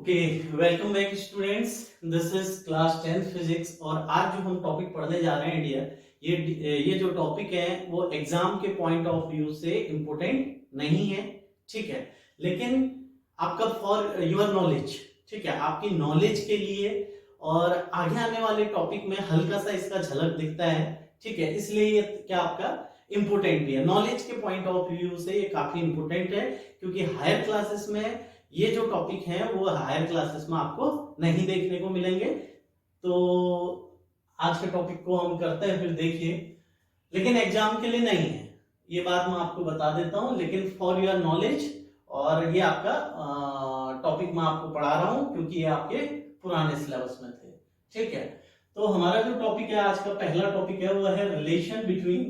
Okay, welcome back students. This is class 10th physics और आज जो हम टॉपिक पढ़ने जा रहे हैं डियर, ये जो टॉपिक है वो एग्जाम के पॉइंट ऑफ व्यू से इम्पोर्टेंट नहीं है, ठीक है, लेकिन आपका फॉर योर नॉलेज, ठीक है, आपकी नॉलेज के लिए और आगे आने वाले टॉपिक में हल्का सा इसका झलक दिखता है, ठीक है, इसलिए ये क्या आपका इंपोर्टेंट भी है। नॉलेज के पॉइंट ऑफ व्यू से ये काफी इंपोर्टेंट है क्योंकि हायर क्लासेस में ये जो टॉपिक है वो हायर क्लासेस में आपको नहीं देखने को मिलेंगे। तो आज के टॉपिक को हम करते हैं, फिर देखिए, लेकिन एग्जाम के लिए नहीं है, ये बात मैं आपको बता देता हूं, लेकिन फॉर योर नॉलेज। और ये आपका टॉपिक मैं आपको पढ़ा रहा हूं क्योंकि ये आपके पुराने सिलेबस में थे, ठीक है। तो हमारा जो टॉपिक है, आज का पहला टॉपिक है, वो है relation between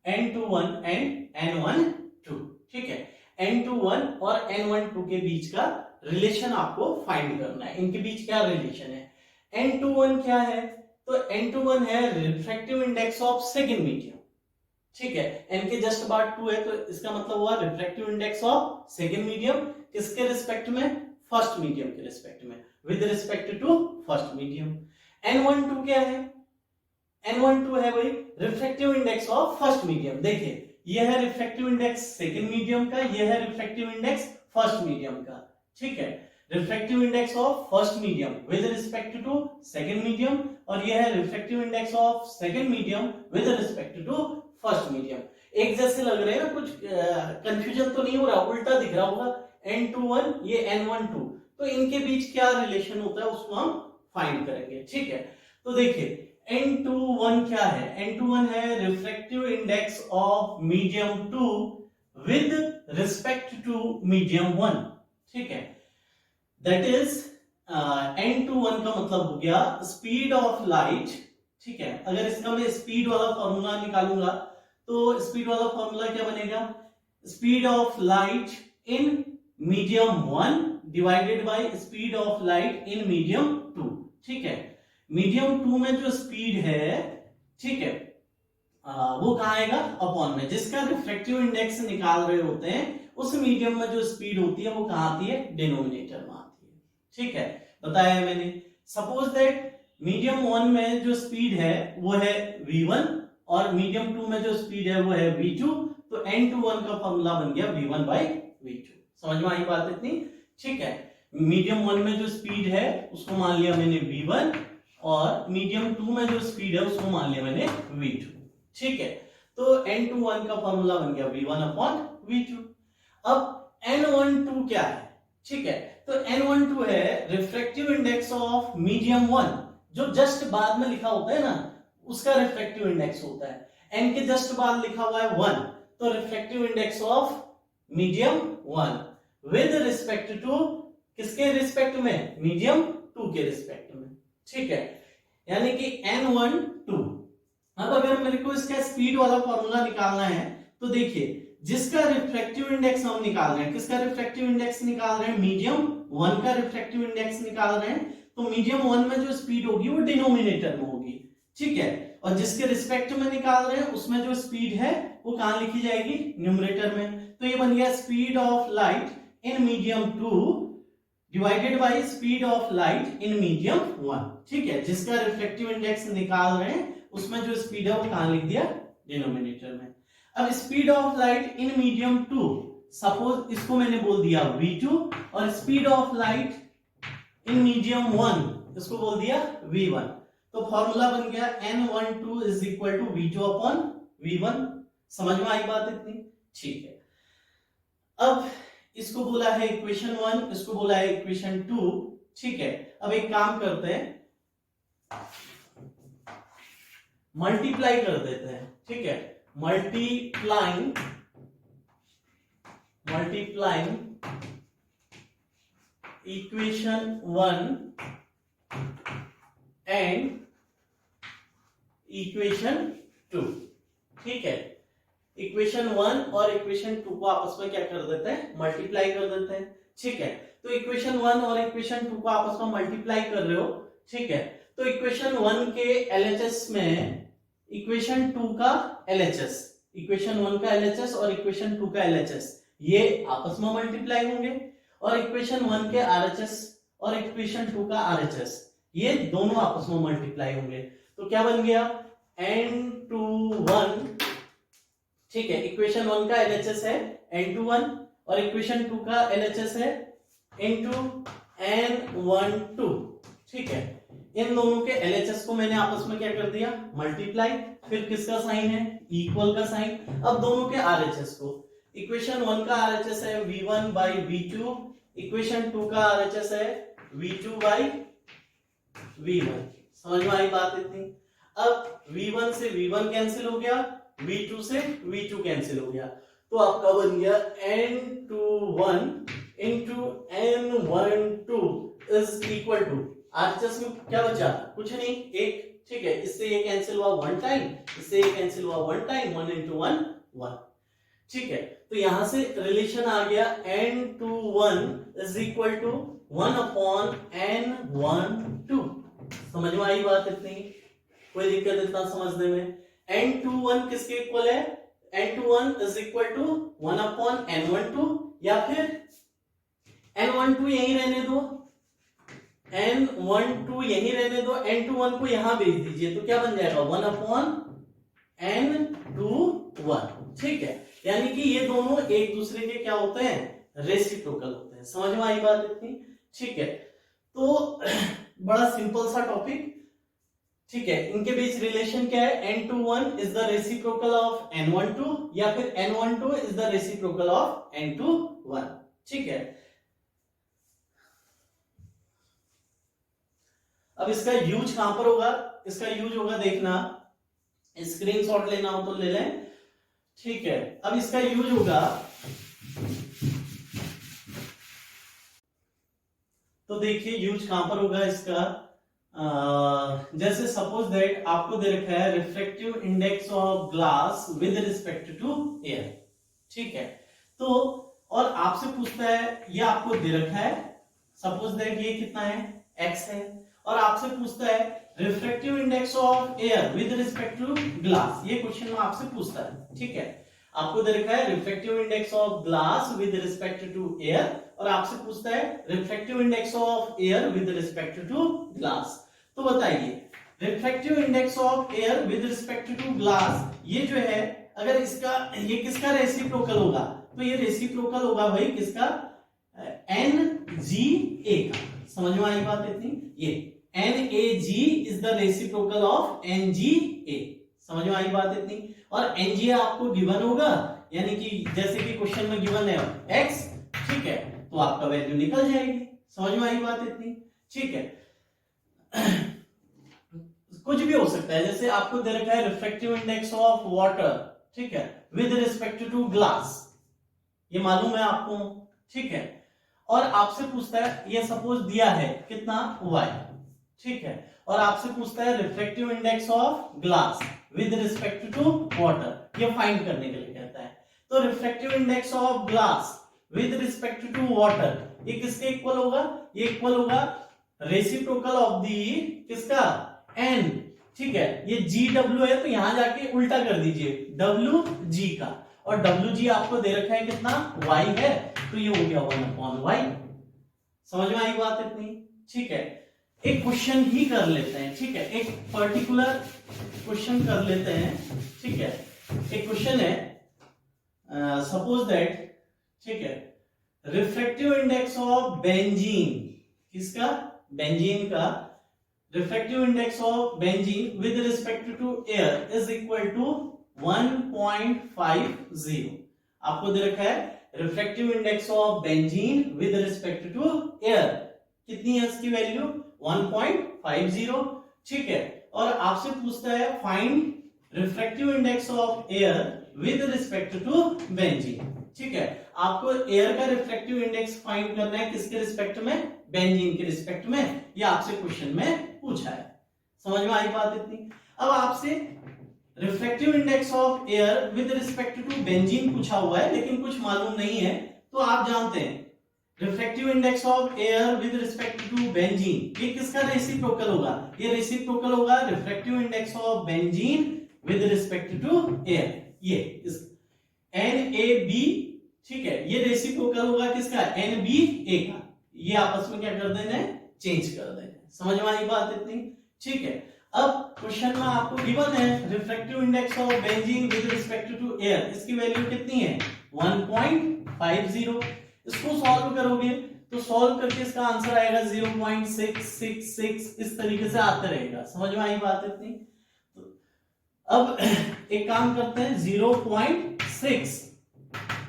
n21 and n12, ठीक है। n21 और n12 के बीच का रिलेशन आपको फाइंड करना है। इनके बीच क्या रिलेशन है? n21 क्या है? तो n21 है refractive index of second medium, ठीक है। n के जस्ट बाद 2 है तो इसका मतलब हुआ refractive index of second medium, किसके रिस्पेक्ट में? फर्स्ट मीडियम के रिस्पेक्ट में, with respect to first medium. n12 क्या है? n12 है भाई refractive index of first medium. देखिए, यह है रिफ्रैक्टिव इंडेक्स सेकंड मीडियम का, यह है रिफ्रैक्टिव इंडेक्स फर्स्ट मीडियम का, ठीक है। Refractive index of first medium with respect to second medium, और यह है refractive index of second medium with respect to first medium. एक जैसे लग रहे हैं ना, कुछ कंफ्यूजन तो नहीं हो रहा, उल्टा दिख रहा होगा, n21 ये n12, तो इनके बीच क्या रिलेशन होता है उसको हम फाइंड करेंगे, ठीक है। तो देखिए n21 क्या है? n21 है refractive index of medium 2 with respect to medium 1, ठीक है। दैट इज n21 का मतलब हो गया स्पीड ऑफ लाइट, ठीक है। अगर इसका मैं स्पीड वाला फॉर्मूला निकालूंगा तो स्पीड वाला फॉर्मूला क्या बनेगा? Speed of light in medium 1 divided by speed of light in medium 2, ठीक है। मीडियम 2 में जो स्पीड है, ठीक है, वो कहां आएगा? अपॉन में, जिसका रिफ्रैक्टिव इंडेक्स निकाल रहे होते हैं उस मीडियम में जो स्पीड होती है वो कहां आती है? डिनोमिनेटर में आती है, ठीक है, बताया है मैंने। सपोज दैट मीडियम 1 में जो स्पीड है वो है v1 और मीडियम 2 में जो स्पीड है वो है v2, तो n21 का फॉर्मूला बन गया v1 बाई v2। समझ में आई बात इतनी? ठीक है, मीडियम 1 में जो स्पीड है उसको मान लिया मैंने v1 और मीडियम 2 में जो स्पीड है उसको मान लिया मैंने v2, ठीक है। तो n21 का फॉर्मूला बन गया v1 अपॉन v2। अब n12 क्या है? ठीक है, तो n12 है रिफ्रैक्टिव इंडेक्स ऑफ मीडियम 1, जो जस्ट बाद में लिखा होता है ना उसका रिफ्रैक्टिव इंडेक्स होता है। n के जस्ट बाद लिखा हुआ है 1, तो refractive index of medium 1 with respect to, किसके रिस्पेक्ट में? मीडियम 2 के रिस्पेक्ट में, ठीक है, यानी कि n12। अब अगर मेरे को इसका स्पीड वाला फॉर्मूला निकालना है तो देखिए, जिसका रिफ्रैक्टिव इंडेक्स हम निकाल रहे हैं, किसका रिफ्रैक्टिव इंडेक्स निकाल रहे हैं? मीडियम 1 का रिफ्रैक्टिव इंडेक्स निकाल रहे हैं, तो मीडियम 1 में जो स्पीड होगी वो डिनोमिनेटर में होगी, ठीक है, और जिसके रिस्पेक्ट में निकाल रहे हैं उसमें जो स्पीड है वो कहां लिखी जाएगी? न्यूमरेटर में। तो ये बन गया speed of light in medium 2 divided by speed of light in medium 1, ठीक है, जिसका रिफ्रैक्टिव इंडेक्स निकाल रहे हैं उसमें जो स्पीड है वो कहां लिख दिया? डिनोमिनेटर में। अब speed of light in medium 2, suppose इसको मैंने बोल दिया v2, और speed of light in medium 1 इसको बोल दिया v1, तो फॉर्मूला बन गया n12 is equal to v2 upon v1। समझ में आई बात इतनी? ठीक है, अब इसको बोला है इक्वेशन 1, इसको बोला है इक्वेशन 2, ठीक है। अब एक काम करते हैं, मल्टीप्लाई कर देते हैं, ठीक है, मल्टीप्लाइंग इक्वेशन 1 एंड इक्वेशन 2, ठीक है। इक्वेशन 1 और इक्वेशन 2 को आपस में क्या कर देते हैं? मल्टीप्लाई कर देते हैं, ठीक है। तो इक्वेशन 1 और इक्वेशन 2 को आपस में मल्टीप्लाई कर रहे हो, ठीक है, तो इक्वेशन 1 के एलएचएस में इक्वेशन 2 का एलएचएस, इक्वेशन 1 का एलएचएस और इक्वेशन 2 का एलएचएस ये आपस में मल्टीप्लाई होंगे, और इक्वेशन 1 के आरएचएस और इक्वेशन 2 का RHS, ये दोनों आपस में मल्टीप्लाई होंगे तो क्या बन गया N21, ठीक है, इक्वेशन 1 का LHS है N21 और इक्वेशन 2 का LHS है N12, ठीक है। इन दोनों के LHS को मैंने आपस में क्या कर दिया मल्टीप्लाई, फिर किसका साइन है इक्वल का साइन। अब दोनों के RHS को, इक्वेशन 1 का RHS है V1 by V2, इक्वेशन 2 का RHS है V2 by V1, समझ में आई बात इतनी। अब V1 से V1 कैंसिल हो गया, V2 से V2 कैंसिल हो गया, तो आपका बन गया N21 into N12 is equal to, RHS में क्या बचा कुछ नहीं एक, ठीक है, इससे ये कैंसिल हुआ 1 टाइम, इससे ये कैंसिल हुआ 1 टाइम, 1 into 1 1, ठीक है। तो यहां से रिलेशन आ गया N21 is equal to 1 upon N12, समझ में आई बात इतनी, कोई दिक्कत इतना समझने में। N21 किसके इक्वल है, N21 is equal to 1 upon N12, या फिर N12 यही रहने दो, N12 यही रहने दो, N21 को यहां भेज दीजिए तो क्या बन जाएगा 1 upon N21, ठीक है। यानी कि ये दोनों एक दूसरे के क्या होते हैं रेसिप्रोकल होते हैं, समझ में आई बात इतनी, ठीक है। तो बड़ा सिंपल सा टॉपिक, ठीक है। इनके बीच रिलेशन क्या है, N21 is the reciprocal of N12 या फिर N12 is the reciprocal of N21, ठीक है। अब इसका यूज कहां पर होगा, इसका यूज होगा देखना, स्क्रीनशॉट लेना हो तो ले लें, ठीक है। अब इसका यूज होगा, तो देखिए यूज कहां पर होगा इसका, जैसे सपोज दैट आपको दे रखा है refractive index of glass with respect to air, ठीक है। तो और आपसे पूछता है, ये आपको दे रखा है, सपोज दैट ये कितना है x है, और आपसे पूछता है refractive index of air with respect to glass, ये क्वेश्चन में आपसे पूछता है, ठीक है। आपको दे रखा है refractive index of glass with respect to air, और आपसे पूछता है refractive index of air with respect to glass. तो बताइए refractive index of air with respect to glass, ये जो है अगर इसका, ये किसका रेसिप्रोकल होगा, तो ये रेसिप्रोकल होगा भाई किसका, NGA का, समझ में आई बात इतनी, ये NAG is the reciprocal of NGA, समझ में आई बात इतनी। और NGA आपको गिवन होगा, यानी कि जैसे कि क्वेश्चन में गिवन है x, ठीक है, तो आपका वैल्यू निकल जाएगी, समझ में आई बात इतनी, ठीक है। कुछ भी हो सकता है, जैसे आपको दे रखा है रिफ्रैक्टिव इंडेक्स ऑफ वाटर, ठीक है, विद रिस्पेक्ट टू ग्लास, ये मालूम है आपको, ठीक है। और आपसे पूछता है, ये सपोज दिया है कितना y, ठीक है, और आपसे पूछता है refractive index of glass with respect to water, ये फाइंड करने के लिए कहता है। तो refractive index of glass with respect to water, ये किसके इक्वल होगा, ये इक्वल होगा रेसिप्रोकल ऑफ दी किसका n, ठीक है। ये GW है तो यहां जाके उल्टा कर दीजिए WG का, और WG आपको दे रखा है कितना y है, तो ये हो गया 1 upon y, समझ में आई बात इतनी, ठीक है। एक क्वेश्चन ही कर लेते हैं, ठीक है, एक पर्टिकुलर क्वेश्चन कर लेते हैं, ठीक है। एक क्वेश्चन है, सपोज दैट, ठीक है, रिफ्रैक्टिव इंडेक्स ऑफ बेंजीन, किसका बेंजीन का, refractive index of benzene with respect to air is equal to 1.50, आपको दे रखा है refractive index of benzene with respect to air, कितनी है इसकी वैल्यू 1.50, ठीक है। और आपसे पूछता है find refractive index of air with respect to benzene, ठीक है। आपको एयर का रिफ्रैक्टिव इंडेक्स फाइंड करना है किसके रिस्पेक्ट में, बेंजीन के रिस्पेक्ट में, ये आपसे क्वेश्चन में पूछा है, समझ में आई बात इतनी। अब आपसे refractive index of air with respect to benzene पूछा हुआ है, लेकिन कुछ मालूम नहीं है, तो आप जानते हैं refractive index of air with respect to benzene, ये किसका रेसिप्रोकल होगा, ये रेसिप्रोकल होगा refractive index of benzene with respect to air, ये इस NAB, ठीक है, ये रेसिप्रोकल होगा किसका NBA का, ये आपस में क्या कर देना है, चेंज कर देना है। समझ में आई बात इतनी? ठीक है। अब क्वेश्चन में आपको गिवन है refractive index of benzene with respect to air, इसकी वैल्यू कितनी है 1.50। इसको सॉल्व करोगे तो सॉल्व करके इसका आंसर आएगा 0.666, इस तरीके से आता रहेगा। समझ में आई बात इतनी? तो अब एक काम करते हैं 0.6,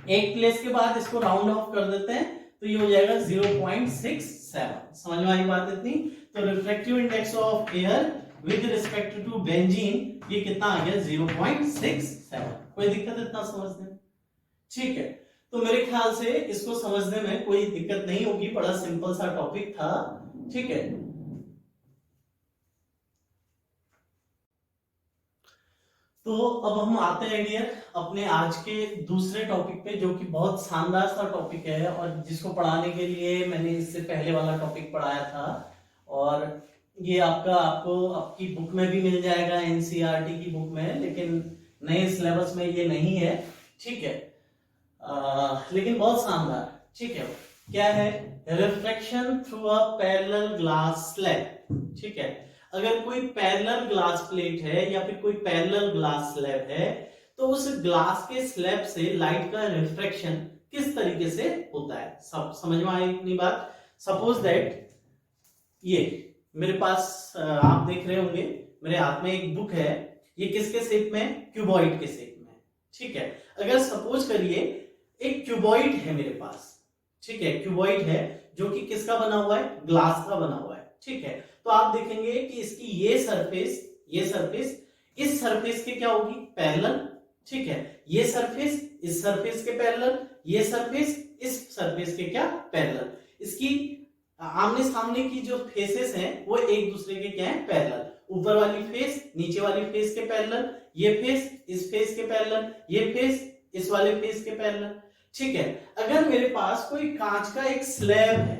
एक प्लेस के बाद इसको राउंड ऑफ कर देते हैं तो ये हो जाएगा 0.67। समझ में आई बात इतनी? तो refractive index of air with respect to benzene ये कितना आ गया 0.67। कोई दिक्कत इतना समझने में? ठीक है, तो मेरे ख्याल से इसको समझने में कोई दिक्कत नहीं होगी, बड़ा सिंपल सा टॉपिक था। ठीक है, तो अब हम आते हैं डियर अपने आज के दूसरे टॉपिक पे, जो कि बहुत शानदार सा टॉपिक है और जिसको पढ़ाने के लिए मैंने इससे पहले वाला टॉपिक पढ़ाया था, और ये आपको आपकी बुक में भी मिल जाएगा, एनसीईआरटी की बुक में, लेकिन नए सिलेबस में ये नहीं है। ठीक है, लेकिन बहुत शानदार। ठीक है, क्या है? Refraction through a parallel glass slab. ठीक है, अगर कोई पैरेलल ग्लास प्लेट है या फिर कोई पैरेलल ग्लास स्लैब है तो उस ग्लास के स्लैब से लाइट का रिफ्रैक्शन किस तरीके से होता है, सब समझ में आई अपनी बात? सपोज दैट ये मेरे पास आप देख रहे होंगे मेरे हाथ में एक बुक है, ये किसके शेप में? क्यूबॉइड के शेप में। ठीक है, अगर सपोज करिए एक क्यूबॉइड है मेरे पास। ठीक है, क्यूबॉइड है जो कि किसका बना हुआ है? ग्लास का बना हुआ है। ठीक है, तो आप देखेंगे कि इसकी ये सरफेस इस सरफेस के क्या होगी? पैरेलल। ठीक है, ये सरफेस इस सरफेस के पैरेलल, ये सरफेस इस सरफेस के क्या? पैरेलल। इसकी आमने सामने की जो फेसेस हैं वो एक दूसरे के क्या है? पैरेलल। ऊपर वाली फेस नीचे वाली फेस के पैरेलल, ये फेस इस फेस के पैरेलल, ये फेस इस वाले फेस के पैरेलल। ठीक है, अगर मेरे पास कोई कांच का एक स्लैब है,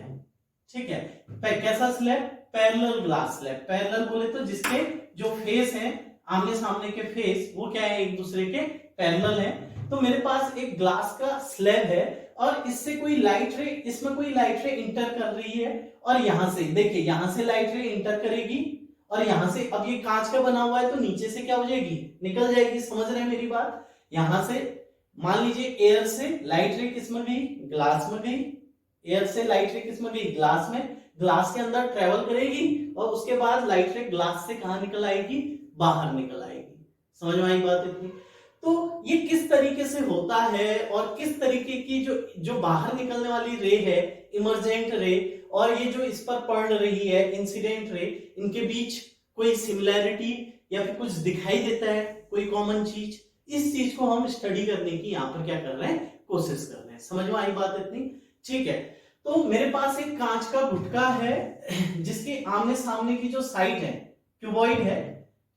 ठीक है, कैसा slab? Parallel glass slab. Parallel बोले तो जिसके जो फेस हैं, आमने सामने के फेस, वो क्या है? एक दूसरे के पैरेलल है। तो मेरे पास एक ग्लास का स्लैब है और इससे कोई लाइट रे, इसमें कोई लाइट रे इंटर कर रही है, और यहां से देखिए, यहां से लाइट रे इंटर करेगी और यहां से, अब ये कांच का बना हुआ है तो नीचे से क्या हो जाएगी? निकल जाएगी। समझ रहे हैं मेरी बात? यहां से मान लीजिए एयर से लाइट रे किस में गई? ग्लास में गई। एयर से लाइट रे किस में गई? ग्लास में। ग्लास के अंदर ट्रेवल करेगी और उसके बाद लाइट रे ग्लास से कहां निकल आएगी? बाहर निकल आएगी। समझ में आई बात इतनी? तो ये किस तरीके से होता है और किस तरीके की जो बाहर निकलने वाली रे है, इमर्जेंट रे, और ये जो इस पर पड़ रही है इंसिडेंट रे, इनके बीच कोई सिमिलैरिटी या फिर कुछ दिखाई देता है, कोई कॉमन चीज? इस चीज को हम स्टडी करने की यहाँ पर क्या कर रहे हैं? कोशिश कर रहे हैं। समझ में आई बात इतनी? ठीक है, तो मेरे पास एक कांच का गुटका है जिसके आमने सामने की जो साइड है क्यूबॉइड है।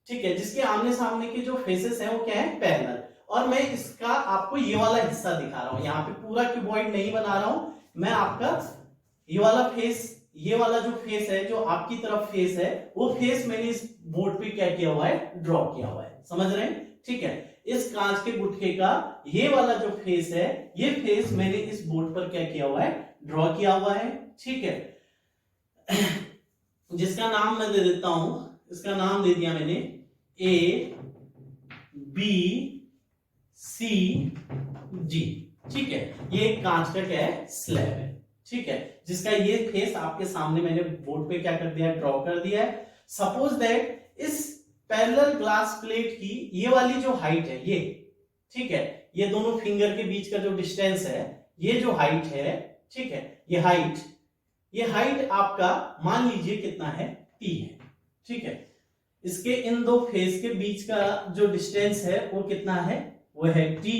ठीक है, जिसके आमने सामने के जो फेसेस हैं वो क्या है? पैरेलल। और मैं इसका आपको ये वाला हिस्सा दिखा रहा हूं, यहाँ पे पूरा क्यूबॉइड नहीं बना रहा हूं मैं। आपका ये वाला फेस, ये वाला जो फेस है, जो आपकी तरफ फेस है, वो फेस मैंने इस बोर्ड पे क्या किया हुआ है? ड्रॉ किया हुआ है। समझ रहे हैं? ठीक है, इस कांच के गुटके का ये वाला जो फेस है, ये फेस मैंने इस बोर्ड पर क्या किया हुआ है? ड्रॉ किया हुआ है। ठीक है, जिसका नाम मैं दे देता हूं, इसका नाम दे दिया मैंने A B C G। ठीक है, ये कांच का क्या है? स्लैब है। ठीक है, जिसका ये फेस आपके सामने मैंने बोर्ड पे क्या कर दिया? ड्रॉ कर दिया है। सपोज दैट इस पैरेलल ग्लास प्लेट की ये वाली जो हाइट है, ये, ठीक है, ये दोनों फिंगर के बीच का जो डिस्टेंस है, ये जो हाइट है, ठीक है, ये हाइट आपका मान लीजिए कितना है? T है। ठीक है, इसके इन दो फेस के बीच का जो डिस्टेंस है वो कितना है? वो है T।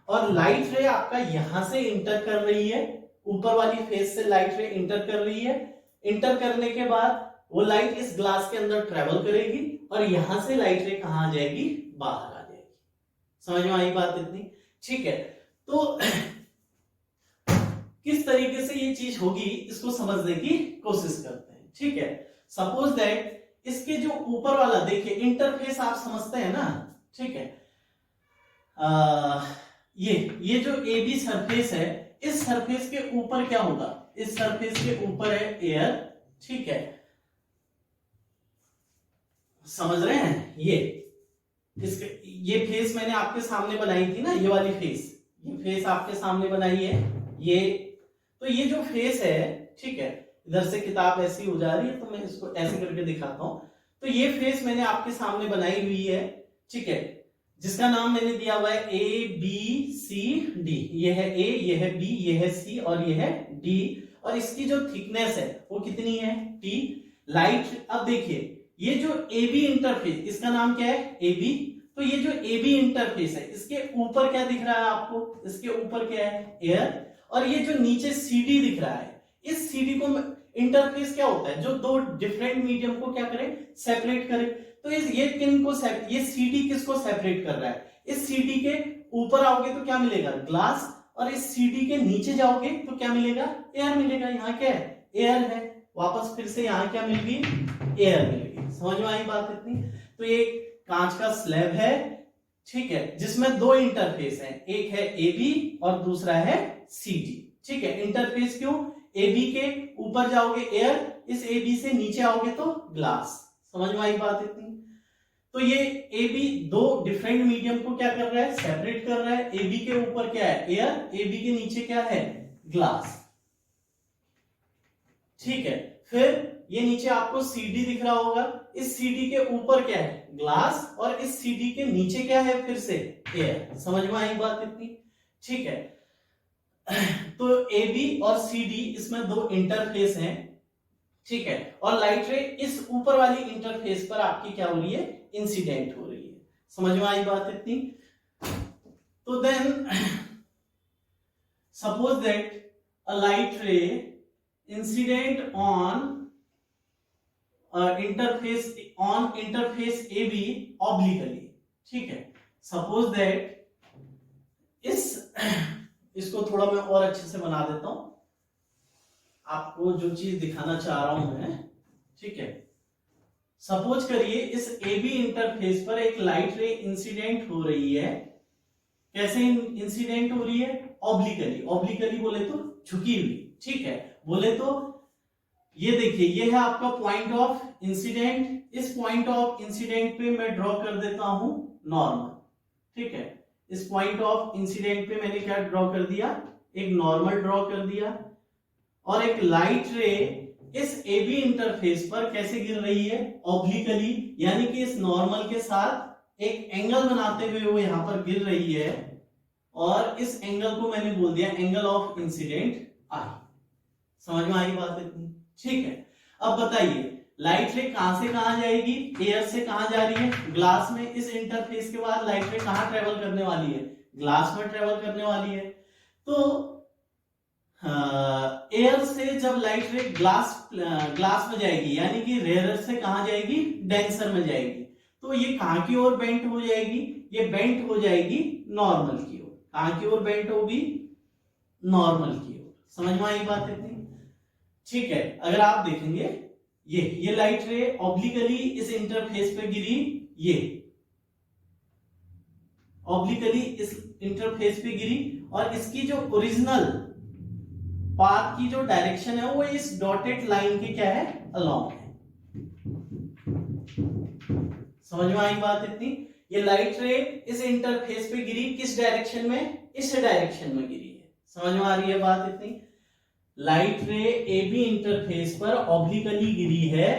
और लाइट रे आपका यहां से इंटर कर रही है, ऊपर वाली फेस से लाइट रे इंटर कर रही है। इंटर करने के बाद वो लाइट इस ग्लास के अंदर ट्रेवल करेगी और यहां से लाइट रे कहां आ जाएगी? बाहर आ जाएगी। समझ में आई बात इतनी? ठीक है, तो किस तरीके से ये चीज होगी इसको समझने की कोशिश करते हैं। ठीक है, सपोज दैट इसके जो ऊपर वाला, देखिए इंटरफेस आप समझते हैं ना? ठीक है, ये जो AB सरफेस है, इस सरफेस के ऊपर क्या होगा? इस सरफेस के ऊपर है एयर, ठीक है, समझ रहे हैं? ये फेस मैंने आपके सामने बनाई थी ना, ये वाली फेस, ये फेस आपके सामने बनाई है ये। तो ये जो फेस है, ठीक है, इधर से किताब ऐसी हो जा रही है तो मैं इसको ऐसे करके दिखाता हूं। तो ये फेस मैंने आपके सामने बनाई हुई है, ठीक है, जिसका नाम मैंने दिया हुआ है ए बी सी डी। ये है ए, ये है बी, ये है सी और ये है डी। और इसकी जो थिकनेस है वो कितनी है? टी। लाइट, अब देखिए ये जो ए बी इंटरफेस, इसका नाम क्या है? A B. तो ये जो ए बी इंटरफेस है, इसके ऊपर क्या दिख रहा है आपको? इसके ऊपर क्या है? एयर। और ये जो नीचे सी डी दिख रहा है, इस सी डी को इंटरफेस क्या होता है? जो दो डिफरेंट मीडियम को क्या करे? सेपरेट करे। तो ये किन को ये सीडी किसको सेपरेट कर रहा है? इस सीडी के ऊपर आओगे तो क्या मिलेगा? ग्लास। और इस सीडी के नीचे जाओगे तो क्या मिलेगा? एयर मिलेगा। यहाँ क्या है? एयर है। वापस फिर से यहाँ क्या मिलेगी? एयर मिलेगी। समझ में आई बात इतनी? तो ये कांच का स्लैब है, ठीक है, जिसमें दो इंटरफेस है, एक है ए बी और दूसरा है सी डी, ठीक है। इंटरफेस क्यों? ए बी के ऊपर जाओगे एयर, इस ए बी से नीचे आओगे तो ग्लास। समझ में आई बात इतनी? तो ये ए बी दो डिफरेंट मीडियम को क्या कर रहा है? सेपरेट कर रहा है। ए बी के ऊपर क्या है? एयर, ए बी के नीचे क्या है? ग्लास, ठीक है। फिर ये नीचे आपको सीडी दिख रहा होगा, इस सीडी के ऊपर क्या है? ग्लास। और इस सीडी के नीचे क्या है? फिर से एयर। समझ में आई बात इतनी? ठीक है। तो ए बी और सी डी, इसमें दो इंटरफेस हैं, ठीक है। और लाइट रे इस ऊपर वाली इंटरफेस पर आपकी क्या हो रही है? इंसिडेंट हो रही है। समझ में आई बात इतनी? तो then suppose that a light ray incident on interface A B obliquely, ठीक है। सपोज दैट इसको थोड़ा मैं और अच्छे से बना देता हूं, आपको जो चीज दिखाना चाह रहा हूं मैं, ठीक है। सपोज करिए इस ए बी इंटरफेस पर एक लाइट रे इंसिडेंट हो रही है। कैसे इंसिडेंट हो रही है? ऑब्लिकली। ऑब्लिकली बोले तो झुकी हुई, ठीक है। बोले तो ये देखिए, ये है आपका पॉइंट ऑफ इंसिडेंट। इस पॉइंट ऑफ इंसिडेंट पे मैं ड्रॉ कर देता हूं नॉर्मल, ठीक है। इस पॉइंट ऑफ इंसिडेंट पे मैंने क्या ड्रॉ कर दिया? एक नॉर्मल ड्रॉ कर दिया। और एक लाइट रे इस ए बी इंटरफेस पर कैसे गिर रही है? ऑब्लिकली, यानी कि इस नॉर्मल के साथ एक एंगल बनाते हुए वो यहां पर गिर रही है। और इस एंगल को मैंने बोल दिया एंगल ऑफ इंसिडेंट आई। समझ में आई बात इतनी? ठीक है। अब बताइए लाइट रे कहां से कहां जाएगी? एयर से कहां जा रही है? ग्लास में। इस इंटरफेस के बाद लाइट रे कहां ट्रेवल करने वाली है? ग्लास में ट्रेवल करने वाली है। तो एयर से जब लाइट रे ग्लास में जाएगी, यानी कि रेयर से कहां जाएगी? डेंसर में जाएगी। तो ये कहां की ओर बेंट हो जाएगी? ये बेंट हो जाएगी नॉर्मल की ओर। कहां की ओर बेंट होगी? नॉर्मल की ओर। समझ में आई बात इतनी? ठीक है। अगर आप देखेंगे ये लाइट रे ऑब्लिकली इस इंटरफेस पे गिरी, ये ऑब्लिकली इस इंटरफेस पे गिरी, और इसकी जो ओरिजिनल पाथ की जो डायरेक्शन है वो इस डॉटेड लाइन के क्या है? अलोंग है। समझ में आई बात इतनी? ये लाइट रे इस इंटरफेस पे गिरी, किस डायरेक्शन में? इस डायरेक्शन में गिरी है। समझ में आ रही है बात इतनी? Light ray A B interface पर ऑब्लिकली गिरी है,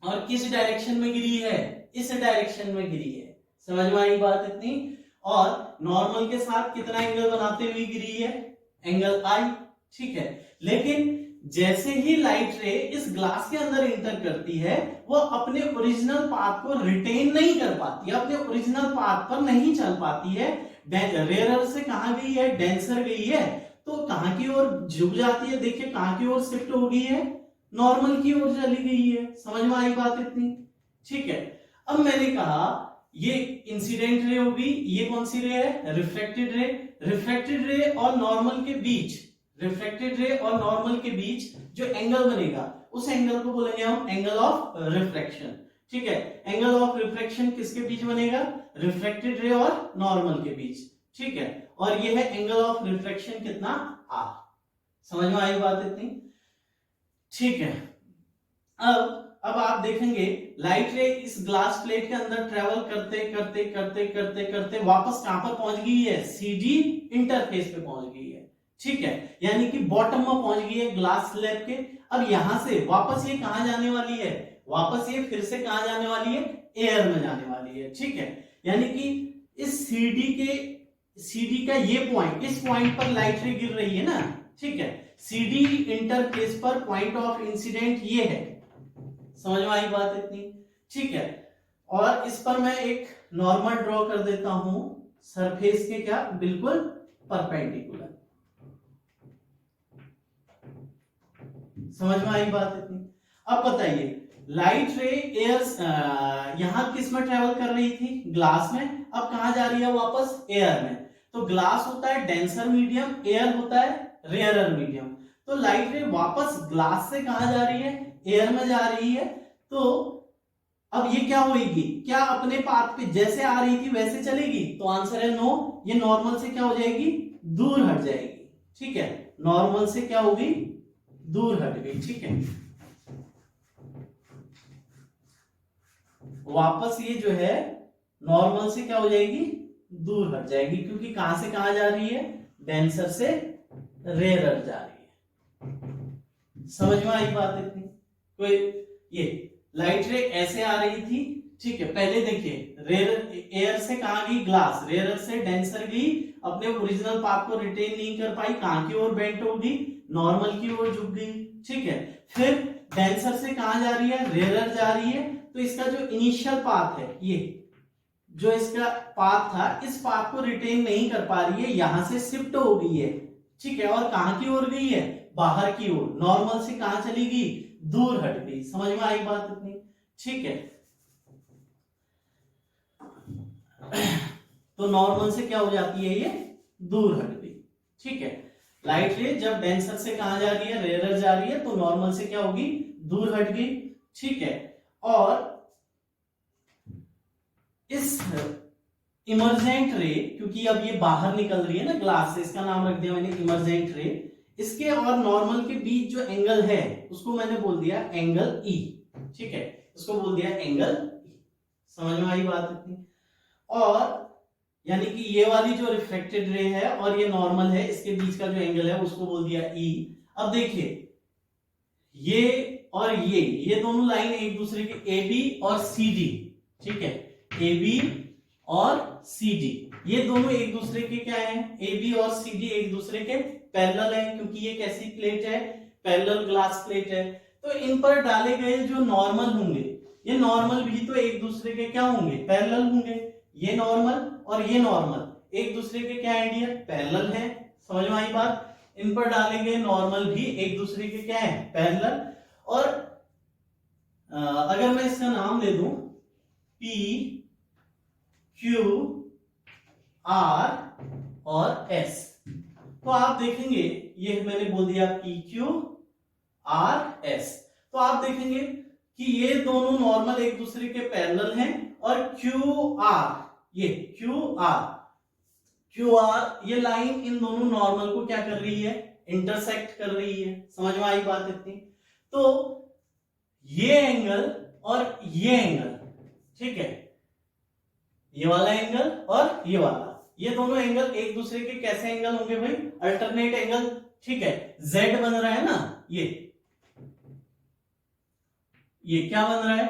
और किस डायरेक्शन में गिरी है? इस डायरेक्शन में गिरी है। समझ में आई बात इतनी? और नॉर्मल के साथ कितना एंगल बनाते हुए गिरी है? एंगल आई, ठीक है। लेकिन जैसे ही लाइट रे इस ग्लास के अंदर इंटर करती है, वो अपने ओरिजिनल पाथ को रिटेन नहीं कर पाती है, अपने ओरिजिनल पाथ पर नहीं चल पाती है। रेयरर से कहां गई है? डेंसर गई है। तो कहां की ओर झुक जाती है? देखिए कहां की ओर शिफ्ट हो गई है? नॉर्मल की ओर चली गई है। समझ में आई बात इतनी? ठीक है। अब मैंने कहा ये इंसिडेंट रे होगी, ये कौन सी रे है? Reflected ray. रिफ्लेक्टेड रे और नॉर्मल के बीच, रिफ्लेक्टेड रे और नॉर्मल के बीच जो एंगल बनेगा, उस एंगल को बोलेंगे हम एंगल ऑफ रिफ्रैक्शन, ठीक है। एंगल ऑफ रिफ्रैक्शन किसके बीच बनेगा? रिफ्लेक्टेड रे और नॉर्मल के बीच, ठीक है। और ये है एंगल ऑफ रिफ्रैक्शन कितना? आर। समझ में आई बात इतनी? ठीक है। अब आप देखेंगे लाइट रे इस ग्लास प्लेट के अंदर ट्रेवल करते करते करते करते करते वापस कहां पर पहुंच गई है? सीडी इंटरफेस पे पहुंच गई है। ठीक है, यानी कि बॉटम में पहुंच गई है ग्लास स्लैब के। अब यहां से वापस ये कहां जाने वाली है? वापस ये फिर से कहां जाने वाली है? एयर में जाने वाली है। ठीक है, यानी कि इस सीडी का ये पॉइंट, इस पॉइंट पर लाइट रे गिर रही है ना। ठीक है, सीडी इंटरफेस पर पॉइंट ऑफ इंसिडेंट ये है। समझ में आई बात इतनी? ठीक है, और इस पर मैं एक नॉर्मल ड्रॉ कर देता हूं सरफेस के क्या बिल्कुल परपेंडिकुलर। समझ में आई बात इतनी? अब बताइए लाइट रे एयर यहां किस में ट्रेवल कर रही थी? ग्लास में। अब कहां जा रही है? वापस एयर में। तो ग्लास होता है डेंसर मीडियम, एयर होता है रेयरर मीडियम। तो लाइट रे वापस ग्लास से कहां जा रही है? एयर में जा रही है। तो अब ये क्या होगी? क्या अपने पाथ पे जैसे आ रही थी वैसे चलेगी? तो आंसर है नो। ये नॉर्मल से क्या हो जाएगी? दूर हट जाएगी। ठीक है, नॉर्मल से क्या होगी? दूर हट गई। ठीक है, वापस ये जो है नॉर्मल से क्या हो जाएगी? दूर हट जाएगी, क्योंकि कहां से कहां जा रही है? डेंसर से रेयरर जा रही है। समझ में आई बात इतनी? कोई ये लाइट रे ऐसे आ रही थी। ठीक है, पहले देखिए रेयर एयर से कहां गई? ग्लास। रेयरर से डेंसर गई, अपने ओरिजिनल पाथ को रिटेन नहीं कर पाई, कहां की ओर बेंट हो गई? नॉर्मल की ओर झुक गई। ठीक है, फिर डेंसर से कहां जा रही है? रेयरर जा रही है। तो इसका जो इनिशियल पाथ है, ये जो इसका पाथ था, इस पाथ को रिटेन नहीं कर पा रही है, यहां से शिफ्ट हो गई है। ठीक है, और कहां की ओर गई है? बाहर की ओर। नॉर्मल से कहां चली गई? दूर हट गई। समझ में आई बात इतनी? ठीक है, तो नॉर्मल से क्या हो जाती है? ये दूर हट गई। ठीक है, लाइट रे जब डेंसर से कहां जा रही है? रेयरर जा रही है, तो नॉर्मल से क्या होगी? दूर हट गई। ठीक है, और इस इमर्जेंट रे, क्योंकि अब ये बाहर निकल रही है ना ग्लास से, इसका नाम रख दिया मैंने इमर्जेंट रे। इसके और नॉर्मल के बीच जो एंगल है उसको मैंने बोल दिया एंगल ई। ठीक है, उसको बोल दिया एंगल ई। समझ में आई बात इतनी? और यानी कि ये वाली जो रिफ्लेक्टेड रे है और ये नॉर्मल है, इसके बीच का जो एंगल है उसको बोल दिया ई। अब देखिए ये और ये दोनों लाइन एक दूसरे के ए बी और सी डी। ठीक है, ए बी और सी डी, ये दोनों एक दूसरे के क्या है? ए बी और सी डी एक दूसरे के पैरेलल है, क्योंकि ये कैसी प्लेट है? पैरेलल ग्लास प्लेट है। तो इन पर डाले गए जो नॉर्मल होंगे, ये नॉर्मल भी तो एक दूसरे के क्या होंगे? पैरेलल होंगे। ये नॉर्मल और ये नॉर्मल एक दूसरे के क्या है डियर? पैरेलल है। समझ में आई बात? इन पर डाले गए नॉर्मल भी एक दूसरे के क्या है? पैरेलल। और अगर मैं इसका नाम ले दूं P Q R और S, तो आप देखेंगे ये मैंने बोल दिया P Q R S, तो आप देखेंगे कि ये दोनों नॉर्मल एक दूसरे के पैरेलल हैं। और QR, ये QR ये लाइन इन दोनों नॉर्मल को क्या कर रही है? इंटरसेक्ट कर रही है। समझ में आई बात इतनी? तो ये एंगल और ये एंगल, ठीक है, ये वाला एंगल और ये वाला, ये दोनों एंगल एक दूसरे के कैसे एंगल होंगे भाई? Alternate angle. ठीक है, Z बन रहा है ना, ये क्या बन रहा है?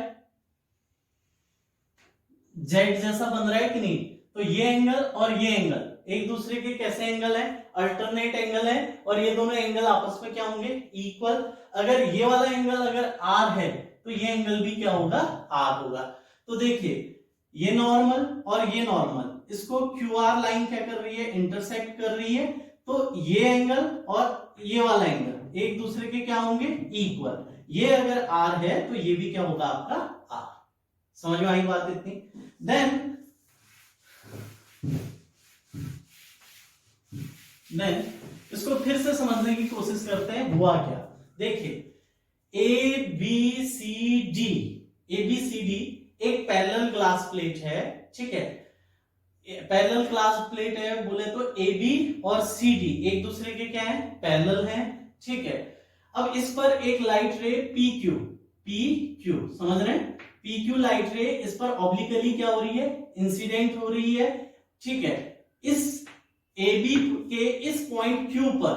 Z जैसा बन रहा है कि नहीं? तो ये एंगल और ये एंगल एक दूसरे के कैसे एंगल है? अल्टरनेट एंगल है। और ये दोनों एंगल आपस में क्या होंगे? इक्वल। अगर ये वाला एंगल अगर R है तो ये एंगल भी क्या होगा? R होगा। तो देखिए ये नॉर्मल और ये नॉर्मल, इसको QR लाइन क्या कर रही है? इंटरसेक्ट कर रही है। तो ये एंगल और ये वाला एंगल एक दूसरे के क्या होंगे? इक्वल। ये अगर R है तो ये भी क्या होगा? आपका R। समझ में आई बात इतनी? देन इसको फिर से समझने की कोशिश करते हैं। हुआ क्या? देखिए ABCD एक पैरेलल ग्लास प्लेट है। ठीक है, पैरेलल ग्लास प्लेट है बोले तो AB और CD एक दूसरे के क्या है? पैरेलल है। ठीक है। अब इस पर एक लाइट रे PQ समझ रहे हैं, PQ लाइट रे इस पर ऑब्लिकली क्या हो रही है, इंसिडेंट हो रही है, ठीक है। इस AB के इस पॉइंट Q पर,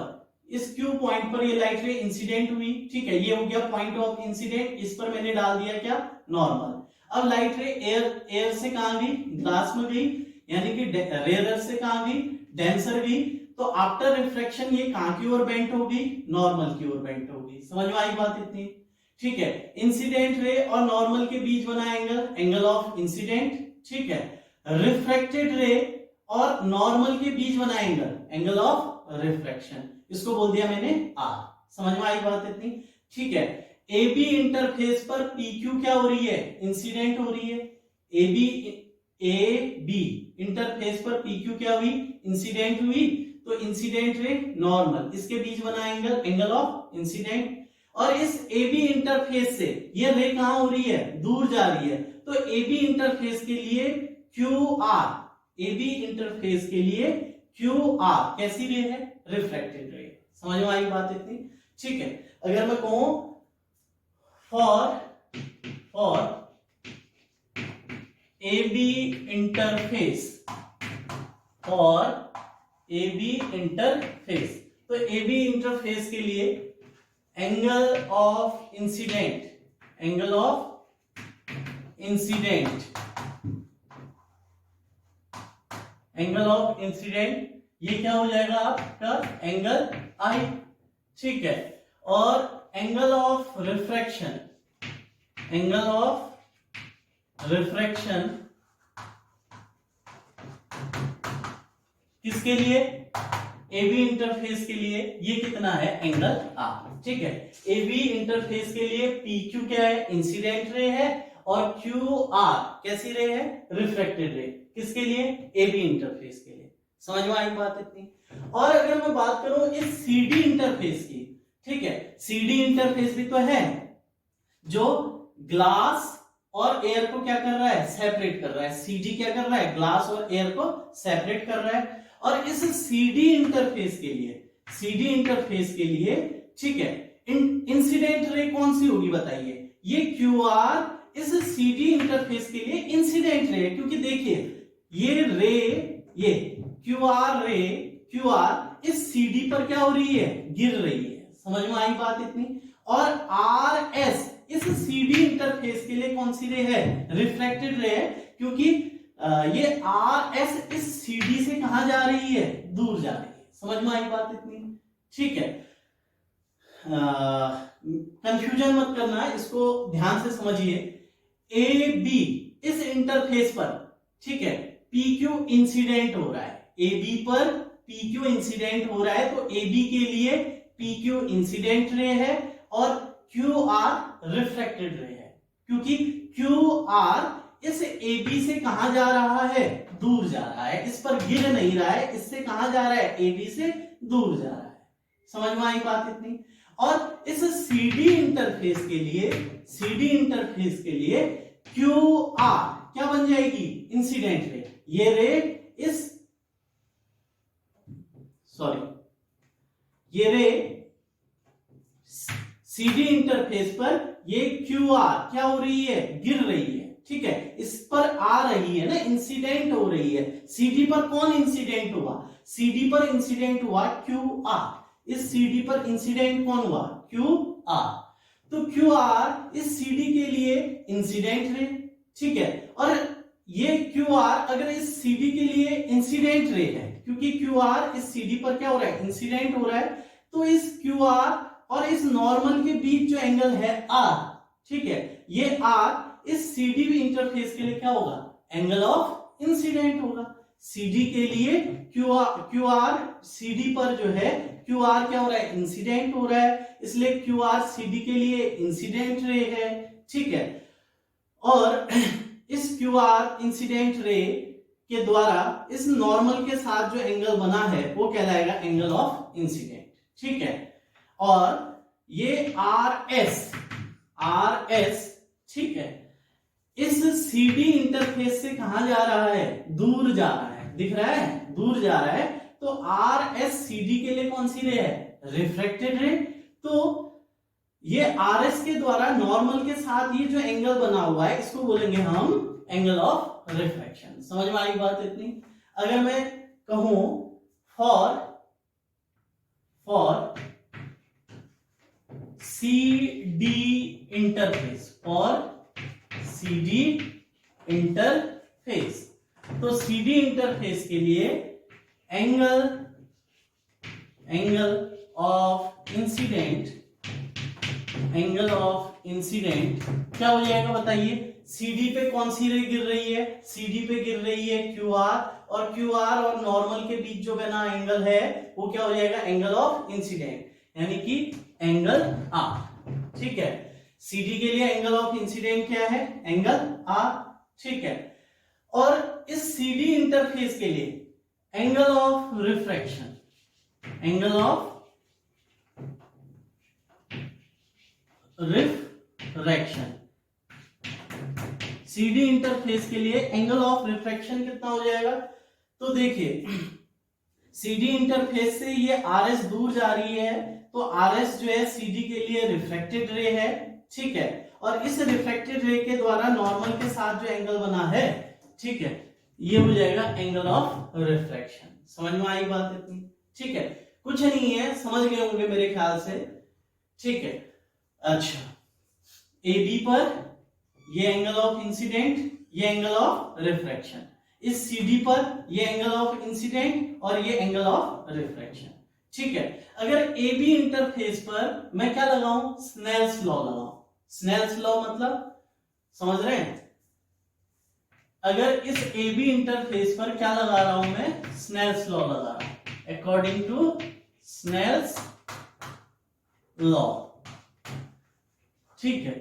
इस Q पॉइंट पर ये लाइट रे इंसिडेंट हुई, ठीक है। ये हो गया पॉइंट ऑफ इंसिडेंट, इस पर मैंने डाल दिया क्या, नॉर्मल। अब लाइट रे एयर से कहां गई, ग्लास में गई, यानी कि रेयर से कहां गई, डेंसर गई। तो आफ्टर रिफ्रैक्शन ये कहां की ओर बेंट होगी, नॉर्मल की ओर बेंट होगी। समझ में आई बात इतनी, ठीक है। इंसिडेंट रे और नॉर्मल के बीच बना एंगल, एंगल ऑफ इंसिडेंट, ठीक है। रिफ्रैक्टेड रे और नॉर्मल के बीच बना एंगल, एंगल ऑफ रिफ्रैक्शन, इसको बोल दिया मैंने R। समझ में आई बात इतनी, ठीक है। AB इंटरफेस पर PQ क्या हो रही है, इंसिडेंट हो रही है। AB इंटरफेस पर PQ क्या हुई, इंसिडेंट हुई। तो इंसिडेंट रे नॉर्मल, इसके बीच बना एंगल, एंगल ऑफ इंसिडेंट। और इस AB इंटरफेस से ये रे कहां हो रही है, दूर जा रही है। तो AB इंटरफेस के लिए QR, AB इंटरफेस के लिए QR कैसी रे है, रिफ्रैक्टेड रे। समझ में आई बात इतनी, ठीक है। अगर मैं कहूं for AB interface, for AB interface, तो AB इंटरफेस के लिए angle of incident, angle of incident, angle of incident ये क्या हो जाएगा आपका, एंगल I, ठीक है। और angle of refraction, angle of refraction किसके लिए, AB इंटरफेस के लिए ये कितना है, एंगल R, ठीक है। AB इंटरफेस के लिए PQ क्या है, इंसिडेंट रे है, और QR कैसी रे है, रिफ्रैक्टेड रे, किसके लिए, AB इंटरफेस के लिए। समझ में आई बात इतनी। और अगर मैं बात करूं इस CD इंटरफेस की, ठीक है, CD इंटरफेस भी तो है जो ग्लास और एयर को क्या कर रहा है, सेपरेट कर रहा है। CD क्या कर रहा है, ग्लास और एयर को सेपरेट कर रहा है। और इस CD इंटरफेस के लिए, CD इंटरफेस के लिए, ठीक है, इंसिडेंट रे कौन सी होगी बताइए, ये QR इस CD इंटरफेस के लिए इंसिडेंट रे, क्योंकि देखिए ये रे, ये QR इस CD पर क्या हो रही है, गिर रही है। समझ में आई बात इतनी। और RS इस CD इंटरफेस के लिए कौन सी रे है, रिफ्रैक्टेड रे है, क्योंकि ये RS इस CD से कहां जा रही है, दूर जा रही है। समझ में आई बात इतनी, ठीक है। कंफ्यूजन मत करना, इसको ध्यान से समझिए। AB इस इंटरफेस पर, ठीक है, PQ इंसिडेंट हो रहा है, AB पर PQ इंसिडेंट हो रहा है, तो AB के लिए PQ इंसिडेंट रे है और QR रिफ्रैक्टेड रे है, क्योंकि QR इस AB से कहां जा रहा है, दूर जा रहा है, इस पर गिर नहीं रहा है, इससे कहां जा रहा है, AB से दूर जा रहा है। समझ में आई बात इतनी। और इस CD इंटरफेस के लिए, CD इंटरफेस के लिए QR क्या बन जाएगी, इंसिडेंट रे। ये रे इस, ये रे CD इंटरफेस पर ये QR क्या हो रही है, गिर रही है, ठीक है, इस पर आ रही है ना, इंसिडेंट हो रही है। CD पर कौन इंसिडेंट हुआ, CD पर इंसिडेंट हुआ QR, इस CD पर इंसिडेंट कौन हुआ, QR। तो QR इस CD के लिए इंसिडेंट रे, ठीक है। और ये QR अगर इस CD के लिए इंसिडेंट रे है, क्योंकि QR इस CD पर क्या हो रहा है, इंसिडेंट हो रहा है, तो इस QR और इस नॉर्मल के बीच जो एंगल है R, ठीक है, ये R इस CD इंटरफेस के लिए क्या होगा, एंगल ऑफ इंसिडेंट होगा। CD के लिए QR CD पर जो है QR क्या हो रहा है, इंसिडेंट हो रहा है, इसलिए QR CD के लिए इंसिडेंट रे है, ठीक है। और इस QR इंसिडेंट रे के द्वारा इस नॉर्मल के साथ जो एंगल बना है वो कहलाएगा एंगल ऑफ इंसिडेंट, ठीक है। और ये RS, ठीक है, इस CD इंटरफेस से कहां जा रहा है, दूर जा रहा है, दिख रहा है, दूर जा रहा है। तो RS CD के लिए कौन सी रे है, रिफ्रैक्टेड रे। तो ये RS के द्वारा नॉर्मल के साथ ये जो एंगल बना हुआ है इसको बोलेंगे हम एंगल ऑफ रिफ्रैक्शन। समझ में आई बात इतनी? अगर मैं कहूं फॉर CD इंटरफेस, तो CD इंटरफेस के लिए एंगल ऑफ इंसिडेंट क्या हो जाएगा बताइए? CD पे कौन सी रे गिर रही है? CD पे गिर रही है QR, और QR और नॉर्मल के बीच जो बना एंगल है वो क्या हो जाएगा? एंगल ऑफ इंसिडेंट, यानी कि एंगल R। ठीक है, CD के लिए एंगल ऑफ इंसिडेंट क्या है? Angle R। ठीक है, और इस CD इंटरफेस के लिए angle of refraction, CD interface के लिए एंगल ऑफ रिफ्रैक्शन कितना हो जाएगा? तो देखिए CD इंटरफेस से ये RS दूर जा रही है, तो RS जो है CD के लिए रिफ्लेक्टेड रे है। ठीक है, और इस रिफ्लेक्टेड रे के द्वारा नॉर्मल के साथ जो एंगल बना है, ठीक है, ये हो जाएगा एंगल ऑफ रिफ्रैक्शन। समझ में आई बात इतनी? ठीक है, कुछ नहीं है, समझ गए होंगे मेरे ख्याल से। ठीक है, अच्छा, AB पर ये एंगल ऑफ इंसिडेंट, ये एंगल ऑफ रिफ्रैक्शन, इस CD पर ये एंगल ऑफ इंसिडेंट और ये एंगल ऑफ रिफ्रैक्शन। ठीक है, अगर AB इंटरफेस पर मैं क्या लगाऊं? स्नेल्स लॉ लगाऊं। स्नेल्स लॉ मतलब समझ रहे हैं? अगर इस AB इंटरफेस पर क्या लगा रहा हूं मैं? स्नेल्स लॉ लगा रहा हूं, अकॉर्डिंग टू स्नेल्स लॉ। ठीक है,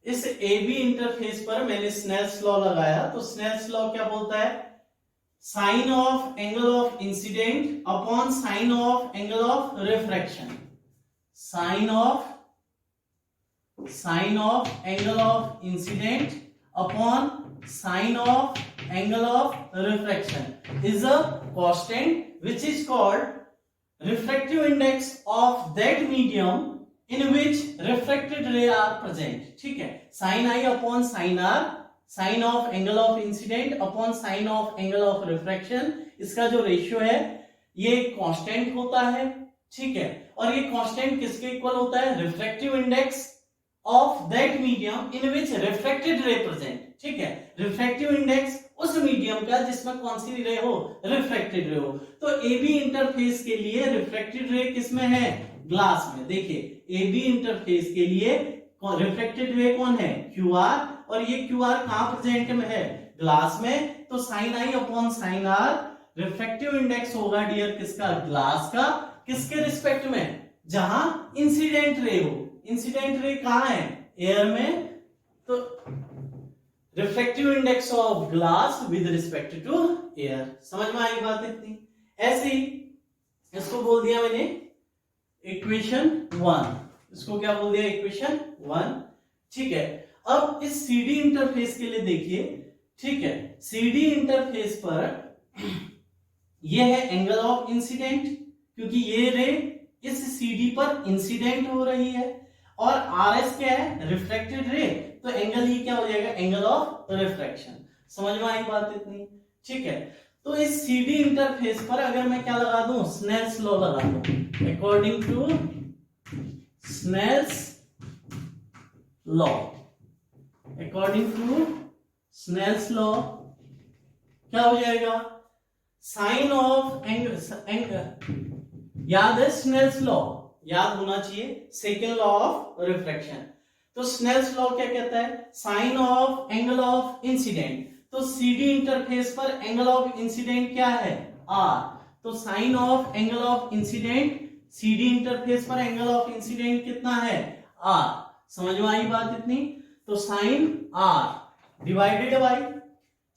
इस AB इंटरफेस पर मैंने स्नेल्स लॉ लगाया, तो स्नेल्स लॉ क्या बोलता है? Sine of angle of incident upon sine of angle of refraction, sine of angle of incident upon sine of angle of refraction is a constant which is called refractive index of that medium in which refracted ray are present। ठीक है, sin I upon sin R, sine of angle of incident upon sine of angle of refraction, इसका जो ratio है ये constant होता है। ठीक है, और ये कांस्टेंट किसके इक्वल होता है? Refractive index of that medium in which refracted रे प्रेजेंट। ठीक है, रिफ्रैक्टिव इंडेक्स उस मीडियम का जिसमें कौन सी रे हो? रिफ्रैक्टेड रे हो। तो AB इंटरफेस के लिए रिफ्रैक्टेड रे किसमें है? ग्लास में। देखिए AB इंटरफेस के लिए रिफ्रैक्टेड रे कौन है? QR, और ये QR कहां प्रेजेंट में है? ग्लास में। तो sine I upon sine R refractive index होगा डियर किसका? ग्लास का। किसके रिस्पेक्ट में? जहां इंसिडेंट रे हो। इंसिडेंट रे कहां है? एयर में। तो refractive index of glass with respect to air. समझ में आई बात इतनी? ऐसे ही इसको बोल दिया मैंने इक्वेशन 1। इसको क्या बोल दिया? इक्वेशन 1। ठीक है, अब इस CD इंटरफेस के लिए देखिए। ठीक है, CD इंटरफेस पर यह है एंगल ऑफ इंसिडेंट, क्योंकि ये रे इस CD पर इंसिडेंट हो रही है, और RS क्या है? Reflected ray. तो एंगल ये क्या हो जाएगा? Angle of refraction. समझ में आई बात इतनी? ठीक है, तो इस CD इंटरफेस पर अगर मैं क्या लगा दूं? स्नेल्स लॉ लगा दूं, according to Snell's law. According to Snell's law क्या हो जाएगा? साइन ऑफ एंगल, याद है स्नेल्स लॉ? याद होना चाहिए, सेकेंड लॉ ऑफ रिफ्रैक्शन। तो स्नेल्स लॉ क्या कहता है? Sine of angle of incident. तो CD इंटरफेस पर एंगल ऑफ इंसिडेंट क्या है? R। तो sine of angle of incident, CD interface पर एंगल ऑफ इंसिडेंट कितना है? R। समझ में आई बात इतनी? तो sine R divided by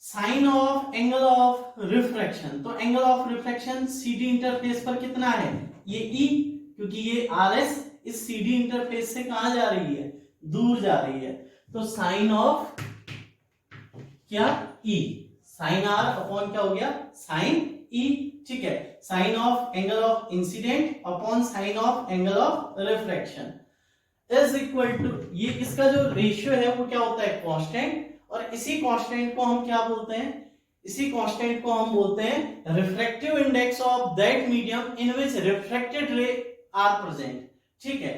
sine of angle of refraction. तो angle of refraction CD interface पर कितना है? ये E, क्योंकि ये RS इस CD इंटरफेस से कहां जा रही है? दूर जा रही है। तो साइन ऑफ क्या? E, साइन R अपॉन क्या हो गया? Sine E। ठीक है, sine of angle of incident upon sine of angle of reflection is equal to, ये इसका जो रेशियो है वो क्या होता है, कांस्टेंट, और इसी कांस्टेंट को हम क्या बोलते हैं, इसी कांस्टेंट को हम बोलते हैं refractive index of that medium in which reflected ray are present. ठीक है,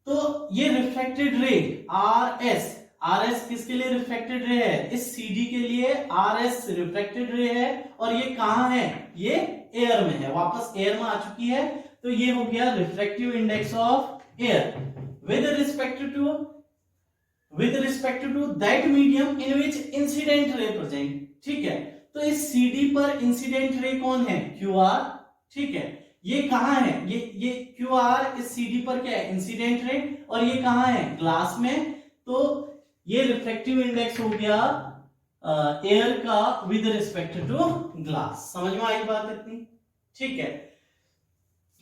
तो ये रिफ्लेक्टेड रे आर एस किसके लिए रिफ्लेक्टेड रे है, इस CD के लिए आर एस रिफ्लेक्टेड रे है, और ये कहां है, ये एयर में है, वापस एयर में आ चुकी है, तो ये हो गया refractive index of air with respect to that medium in which incident ray present. ठीक है, तो इस CD पर इंसिडेंट रे कौन है, QR। ठीक है, ये कहां है, ये QR इस CD पर क्या है, इंसिडेंट रे, और ये कहां है, ग्लास में, तो ये रिफ्लेक्टिव इंडेक्स हो गया एयर का विद रिस्पेक्ट टू ग्लास। समझ में आई बात इतनी? ठीक है,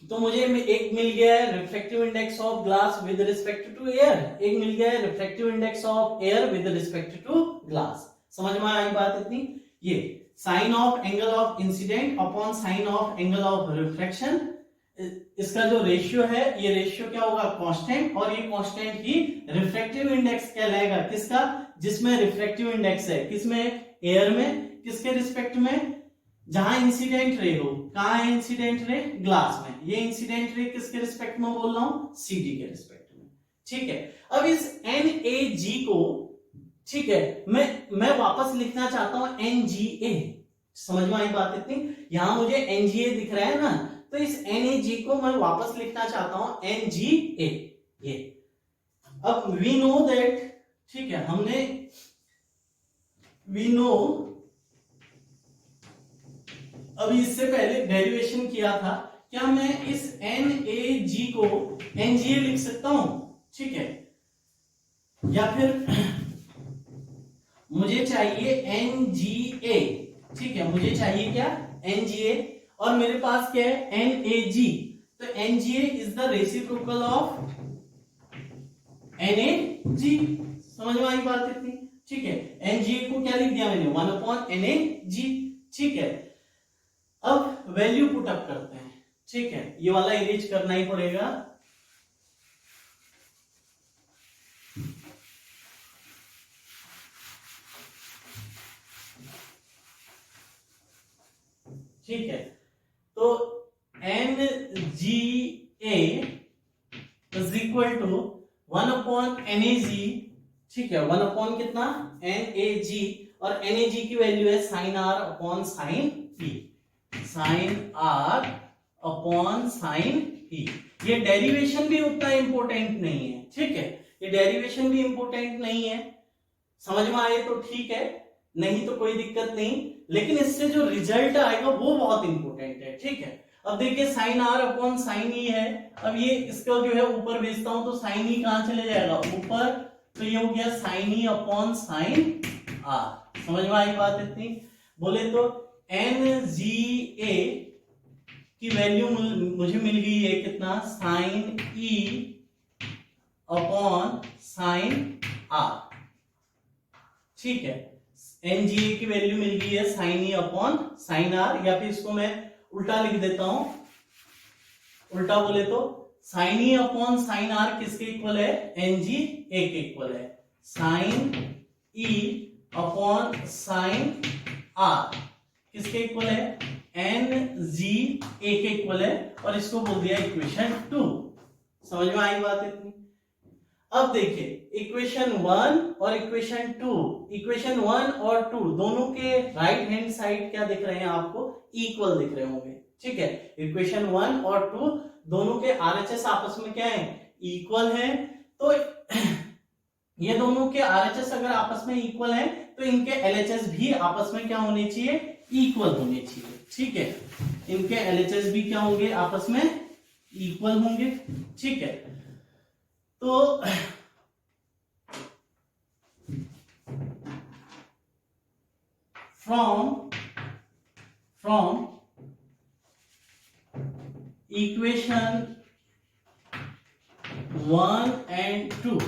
तो मुझे एक मिल गया है reflective index of glass with respect to air, एक मिल गया है reflective index of air with respect to glass. समझ में आई बात इतनी? ये sine of angle of incident upon sine of angle of reflection, इसका जो रेशियो है, ये रेशियो क्या होगा, कांस्टेंट, और ये कांस्टेंट ही रिफ्रैक्टिव इंडेक्स कहलाएगा, किसका, जिसमें रिफ्रैक्टिव इंडेक्स है, किसमें, एयर में, किसके रिस्पेक्ट में, जहां इंसिडेंट रे हो, कहां है इंसिडेंट रे, ग्लास में, ये इंसिडेंट रे किसके रिस्पेक्ट में बोल रहा हूं, CD के रिस्पेक्ट में। ठीक है, अब इस NAG को, ठीक है, मैं वापस लिखना चाहता हूं NGA। समझ में आई बात इतनी? यहां मुझे NGA दिख रहा है ना, तो इस NAG को मैं वापस लिखना चाहता हूं NGA। ये अब वी नो दैट, ठीक है, वी नो, अभी इससे पहले डेरिवेशन किया था, क्या मैं इस NAG को NGA लिख सकता हूं? ठीक है, या फिर मुझे चाहिए NGA। ठीक है, मुझे चाहिए क्या, NGA, और मेरे पास क्या है, NAG, तो NGA is the reciprocal of NAG। समझ में आई बात इतनी? ठीक है, NGA को क्या लिख दिया मैंने, 1/NAG। ठीक है, अब वैल्यू पुट अप करते हैं। ठीक है, ये वाला इरेज करना ही पड़ेगा। ठीक है, तो NGA is equal to 1/NAG। ठीक है, 1 कितना, NAG, और NAG की वैल्यू है sin R upon sin E, sin R upon sin E। ये डेरिवेशन भी उतना इंपॉर्टेंट नहीं है। ठीक है, ये डेरिवेशन भी इंपॉर्टेंट नहीं है, समझ में आए तो ठीक है, नहीं तो कोई दिक्कत नहीं, लेकिन इससे जो रिजल्ट आएगा वो बहुत इंपॉर्टेंट है। ठीक है, अब देखिए sin R upon sin E है, अब ये इसका जो है ऊपर भेजता हूं तो sin E कहां चले जाएगा, ऊपर, तो ये हो गया sin E upon sin R। समझ में आई बात इतनी? बोले तो NGA की वैल्यू मुझे मिल गई है कितना, sin E upon sin R। ठीक है, NGA की वैल्यू मिल गई है sin E upon sin R, या फिर इसको मैं उल्टा लिख देता हूं, उल्टा बोले तो sin E upon sin R किसके इक्वल है, NGA के इक्वल है, sin E upon sin R किसके इक्वल है, NGA के इक्वल है, और इसको बोल दिया इक्वेशन 2। समझ में आई बात इतनी? अब देखिए इक्वेशन 1 और इक्वेशन 2, इक्वेशन 1 और 2 दोनों के राइट हैंड साइड क्या दिख रहे हैं आपको, इक्वल दिख रहे होंगे। ठीक है, इक्वेशन 1 और 2 दोनों के RHS आपस में क्या है, इक्वल है, तो ये दोनों के RHS अगर आपस में इक्वल है तो इनके LHS भी आपस में क्या होने चाहिए, इक्वल होने चाहिए। ठीक है, इनके LHS भी क्या होंगे, आपस में इक्वल होंगे। ठीक है, तो फ्रॉम इक्वेशन 1 and 2,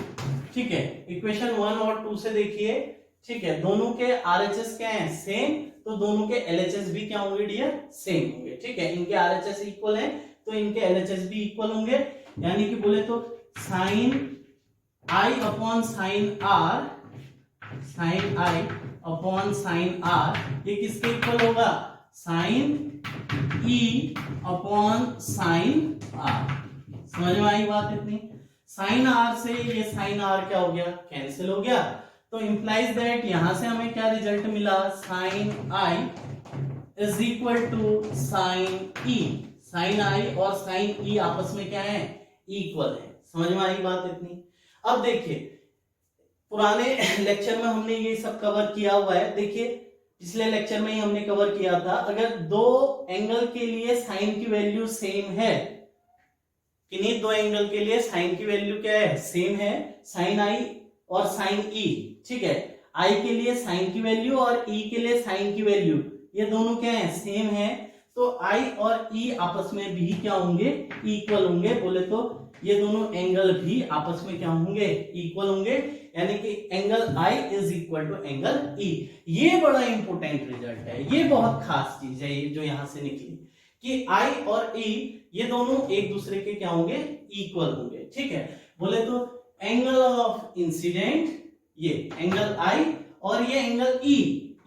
ठीक है, इक्वेशन 1 और 2 से देखिए, ठीक है, दोनों के आरएचएस क्या है, सेम, तो दोनों के एलएचएस भी क्या होंगे डियर, सेम होंगे। ठीक है, इनके आरएचएस इक्वल है तो इनके एलएचएस भी इक्वल होंगे, यानी कि बोले तो sine I upon sine R, sine I upon sine R, ये किसके इक्वल होगा, sine E upon sine R. समझ में आई बात इतनी। साइन आर से ये साइन आर क्या हो गया, कैंसिल हो गया, तो इंप्लाइज दैट यहां से हमें क्या रिजल्ट मिला, sine I is equal to sine E. Sine I और साइन ई आपस में क्या है, इक्वल है। समझ में आई बात इतनी। अब देखिए पुराने लेक्चर में हमने ये सब कवर किया हुआ है। देखिए पिछले लेक्चर में ही हमने कवर किया था, अगर दो एंगल के लिए साइन की वैल्यू सेम है, किन्हीं दो एंगल के लिए साइन की वैल्यू क्या है, सेम है, साइन आई और साइन ई। ठीक है, आई के लिए साइन की वैल्यू और ई के लिए साइन की वैल्यू, ये दोनों क्या है, सेम है, तो आई और ई आपस में भी क्या होंगे, इक्वल होंगे। बोले तो ये दोनों एंगल भी आपस में क्या होंगे, इक्वल होंगे, यानी कि angle I is equal to angle E. ये बड़ा इंपॉर्टेंट रिजल्ट है, ये बहुत खास चीज है ये जो यहां से निकली कि आई और ई ये दोनों एक दूसरे के क्या होंगे, इक्वल होंगे। ठीक है, बोले तो एंगल ऑफ इंसिडेंट, ये एंगल आई और ये एंगल ई,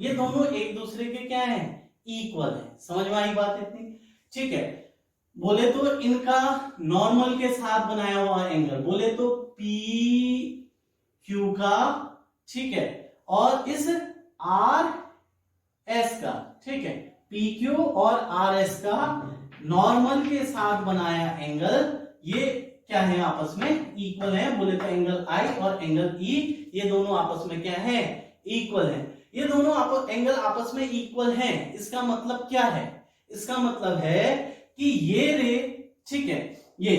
ये दोनों एक दूसरे के क्या है, इक्वल है। समझ में आई बात इतनी। ठीक है, बोले तो इनका नॉर्मल के साथ बनाया हुआ एंगल, बोले तो पी क्यू का, ठीक है, और इस आर एस का, ठीक है, पी क्यू और आर एस का नॉर्मल के साथ बनाया एंगल, ये क्या है, आपस में इक्वल है। बोले तो एंगल आई और एंगल ई ये दोनों आपस में क्या है, इक्वल है। ये दोनों एंगल आपस में इक्वल हैं, इसका मतलब क्या है, इसका मतलब है कि ये रे, ठीक है, ये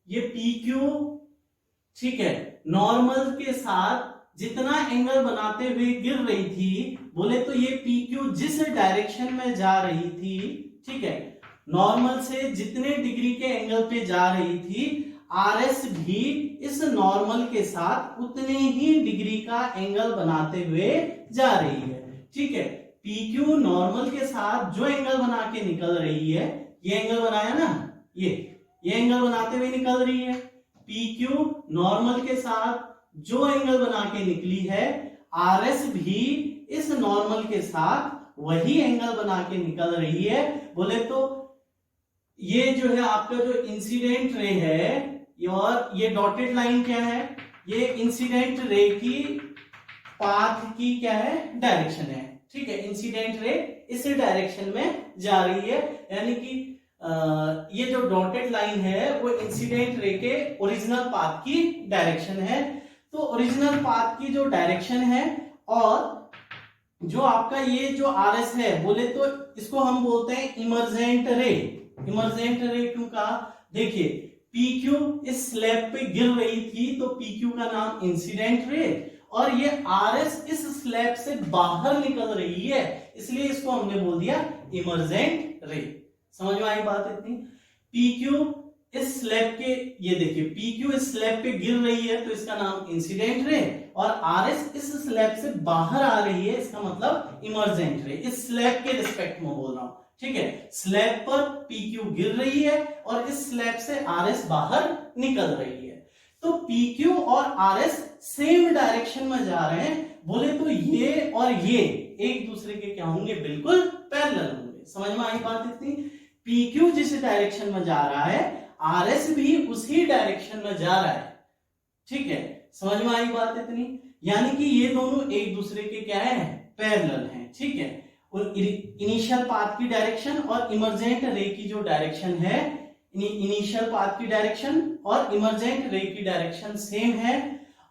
पी क्यू, ठीक है, नॉर्मल के साथ जितना एंगल बनाते हुए गिर रही थी, बोले तो ये पी क्यू जिस डायरेक्शन में जा रही थी, ठीक है, नॉर्मल से जितने डिग्री के एंगल पे जा रही थी, आर एस भी इस नॉर्मल के साथ उतने ही डिग्री का एंगल बनाते हुए जा रही है। ठीक है, पी क्यू नॉर्मल के साथ जो एंगल बना के निकल रही है, ये एंगल बनाया ना, ये एंगल बनाते हुए निकल रही है। पी क्यू नॉर्मल के साथ जो एंगल बना के निकली है, आर एस भी इस नॉर्मल के साथ वही एंगल बना के निकल रही है। बोले तो ये जो है आपका जो इंसिडेंट रे है, और ये डॉटेड लाइन क्या है, ये इंसिडेंट रे की पाथ की क्या है, डायरेक्शन है। ठीक है, इंसिडेंट रे इस डायरेक्शन में जा रही है, यानी कि ये जो डॉटेड लाइन है वो इंसिडेंट रे के ओरिजिनल पाथ की डायरेक्शन है। तो ओरिजिनल पाथ की जो डायरेक्शन है, और जो आपका ये जो आर एस है, बोले तो इसको हम बोलते हैं इमर्जेंट रे। इमर्जेंट रे क्यों कहा, देखिए पी क्यू इस स्लैब पे गिर रही थी, तो पी क्यू का नाम इंसिडेंट रे, और ये आर एस इस स्लैब से बाहर निकल रही है, इसलिए इसको हमने बोल दिया इमर्जेंट रे। समझ में आई बात इतनी। पी क्यू इस स्लैब के, ये देखिए पी क्यू इस स्लैब पे गिर रही है तो इसका नाम इंसिडेंट रे, और आर एस इस स्लैब से बाहर आ रही है, इसका मतलब इमर्जेंट रे। इस स्लैब के रिस्पेक्ट में बोल रहा हूं। ठीक है, स्लैब पर पी क्यू गिर रही है और इस स्लैब से आर एस बाहर निकल रही है, तो पी क्यू और आर एस सेम डायरेक्शन में जा रहे हैं। बोले तो ये और ये एक दूसरे के क्या होंगे, बिल्कुल पैरेलल होंगे। समझ में आई बात इतनी। पी क्यू जिस डायरेक्शन में जा रहा है, आर एस भी उसी डायरेक्शन में जा रहा है। ठीक है, समझ में आई बात इतनी, यानी कि ये दोनों एक दूसरे के क्या है, पैरेलल हैं। ठीक है, और इनिशियल पाथ की डायरेक्शन और इमर्जेंट रे की जो डायरेक्शन है, इनिशियल पाथ की डायरेक्शन और इमर्जेंट रे की डायरेक्शन सेम है।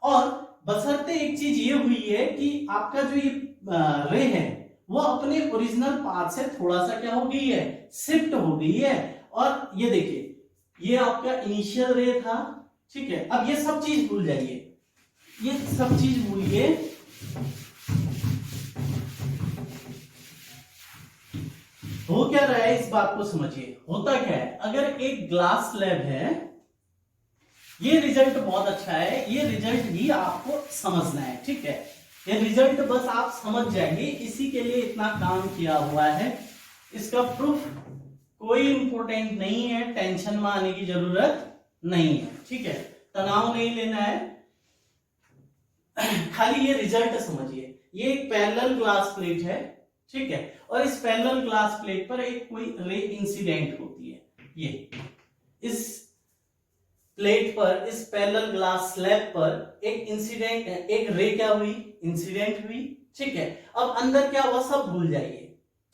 और बशर्ते एक चीज ये हुई है कि आपका जो ये रे है वो अपने ओरिजिनल पाथ से थोड़ा सा क्या हो गई है, शिफ्ट हो गई है। और ये देखिए ये आपका इनिशियल रे था। ठीक है, अब ये सब चीज भूल जाइए, ये सब चीज भूलिए, हो क्या रहा है इस बात को समझिए। होता क्या है, अगर एक ग्लास स्लैब है, ये रिजल्ट बहुत अच्छा है, ये रिजल्ट भी आपको समझना है। ठीक है, ये रिजल्ट बस आप समझ जाएंगे, इसी के लिए इतना काम किया हुआ है। इसका प्रूफ कोई इंपॉर्टेंट नहीं है, टेंशन में आने की जरूरत नहीं है, ठीक है, तनाव नहीं लेना है, खाली ये रिजल्ट समझिए। ये एक पैरेलल ग्लास प्लेट है, ठीक है, और इस पैरेलल ग्लास प्लेट पर एक कोई रे इंसिडेंट होती है। ये इस प्लेट पर, इस पैरेलल ग्लास स्लैब पर एक इंसिडेंट, एक रे क्या हुई, इंसिडेंट हुई, ठीक है। अब अंदर क्या हुआ सब भूल जाइए,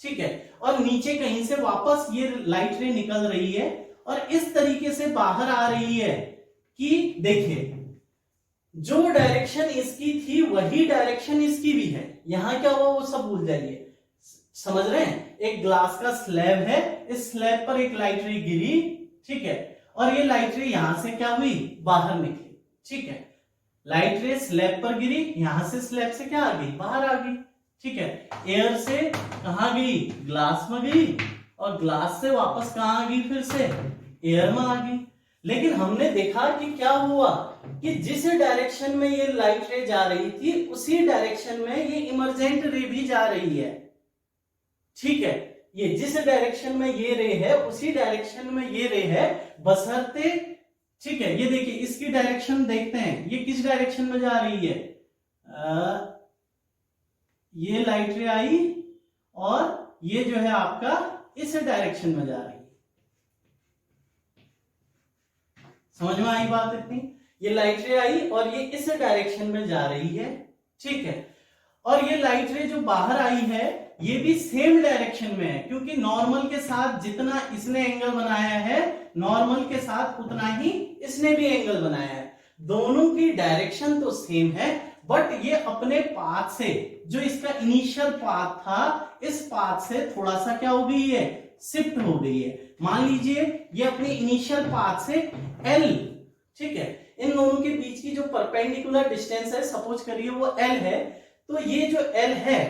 ठीक है, और नीचे कहीं से वापस ये लाइट रे निकल रही है और इस तरीके से बाहर आ रही है कि देखिए जो डायरेक्शन इसकी थी वही डायरेक्शन इसकी भी है। यहां क्या हुआ वो सब भूल जाइए, समझ रहे हैं। एक ग्लास का स्लैब है, इस स्लैब पर एक लाइट रे गिरी, ठीक है, और ये लाइट रे यहां से क्या हुई, बाहर निकली, ठीक है। लाइट रे स्लैब पर गिरी, यहां से स्लैब से क्या आ गई, बाहर आ गई, ठीक है। एयर से कहां गई, ग्लास में गई, और ग्लास से वापस कहां आ गई, फिर से एयर में आ गई। लेकिन हमने देखा कि क्या हुआ कि जिस डायरेक्शन में ये लाइट रे जा रही थी उसी डायरेक्शन में ये इमर्जेंट रे भी जा रही है, ठीक है। ये जिस डायरेक्शन में ये रे है उसी डायरेक्शन में ये रे है, बशर्ते, ठीक है। ये देखिए इसकी डायरेक्शन देखते हैं, ये किस डायरेक्शन में जा रही है, ये लाइट रे आई और ये जो है आपका इस डायरेक्शन में जा रही है। समझ में आई बात इतनी, ये लाइट रे आई और ये इस डायरेक्शन में जा रही है, ठीक है। और ये लाइट रे जो बाहर आई है ये भी सेम डायरेक्शन में है, क्योंकि नॉर्मल के साथ जितना इसने एंगल बनाया है नॉर्मल के साथ उतना ही इसने भी एंगल बनाया है। दोनों की डायरेक्शन तो सेम है, बट ये अपने पाथ से, जो इसका इनिशियल पाथ था, इस पाथ से थोड़ा सा क्या हो गई है, शिफ्ट हो गई है। मान लीजिए ये अपने इनिशियल पाथ से L, ठीक है, इन दोनों के बीच की जो परपेंडिकुलर डिस्टेंस है सपोज करिए वो L है, तो ये जो L है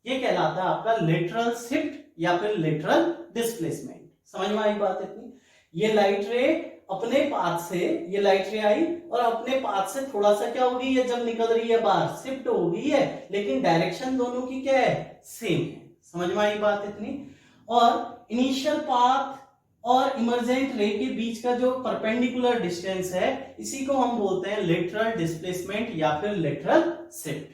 ये कहलाता है आपका लेटरल शिफ्ट या फिर लेटरल डिस्प्लेसमेंट। समझ में आई बात इतनी। ये लाइट रे अपने पाथ से, ये लाइट रे आई और अपने पाथ से थोड़ा सा क्या हो गई है, जब निकल रही है बाहर शिफ्ट हो गई है, लेकिन डायरेक्शन दोनों की क्या है, सेम है। समझ में आई बात इतनी। और इनिशियल पाथ और इमर्जेंट रे के बीच का जो परपेंडिकुलर डिस्टेंस है इसी को हम बोलते हैं लेटरल डिस्प्लेसमेंट या फिर लेटरल शिफ्ट।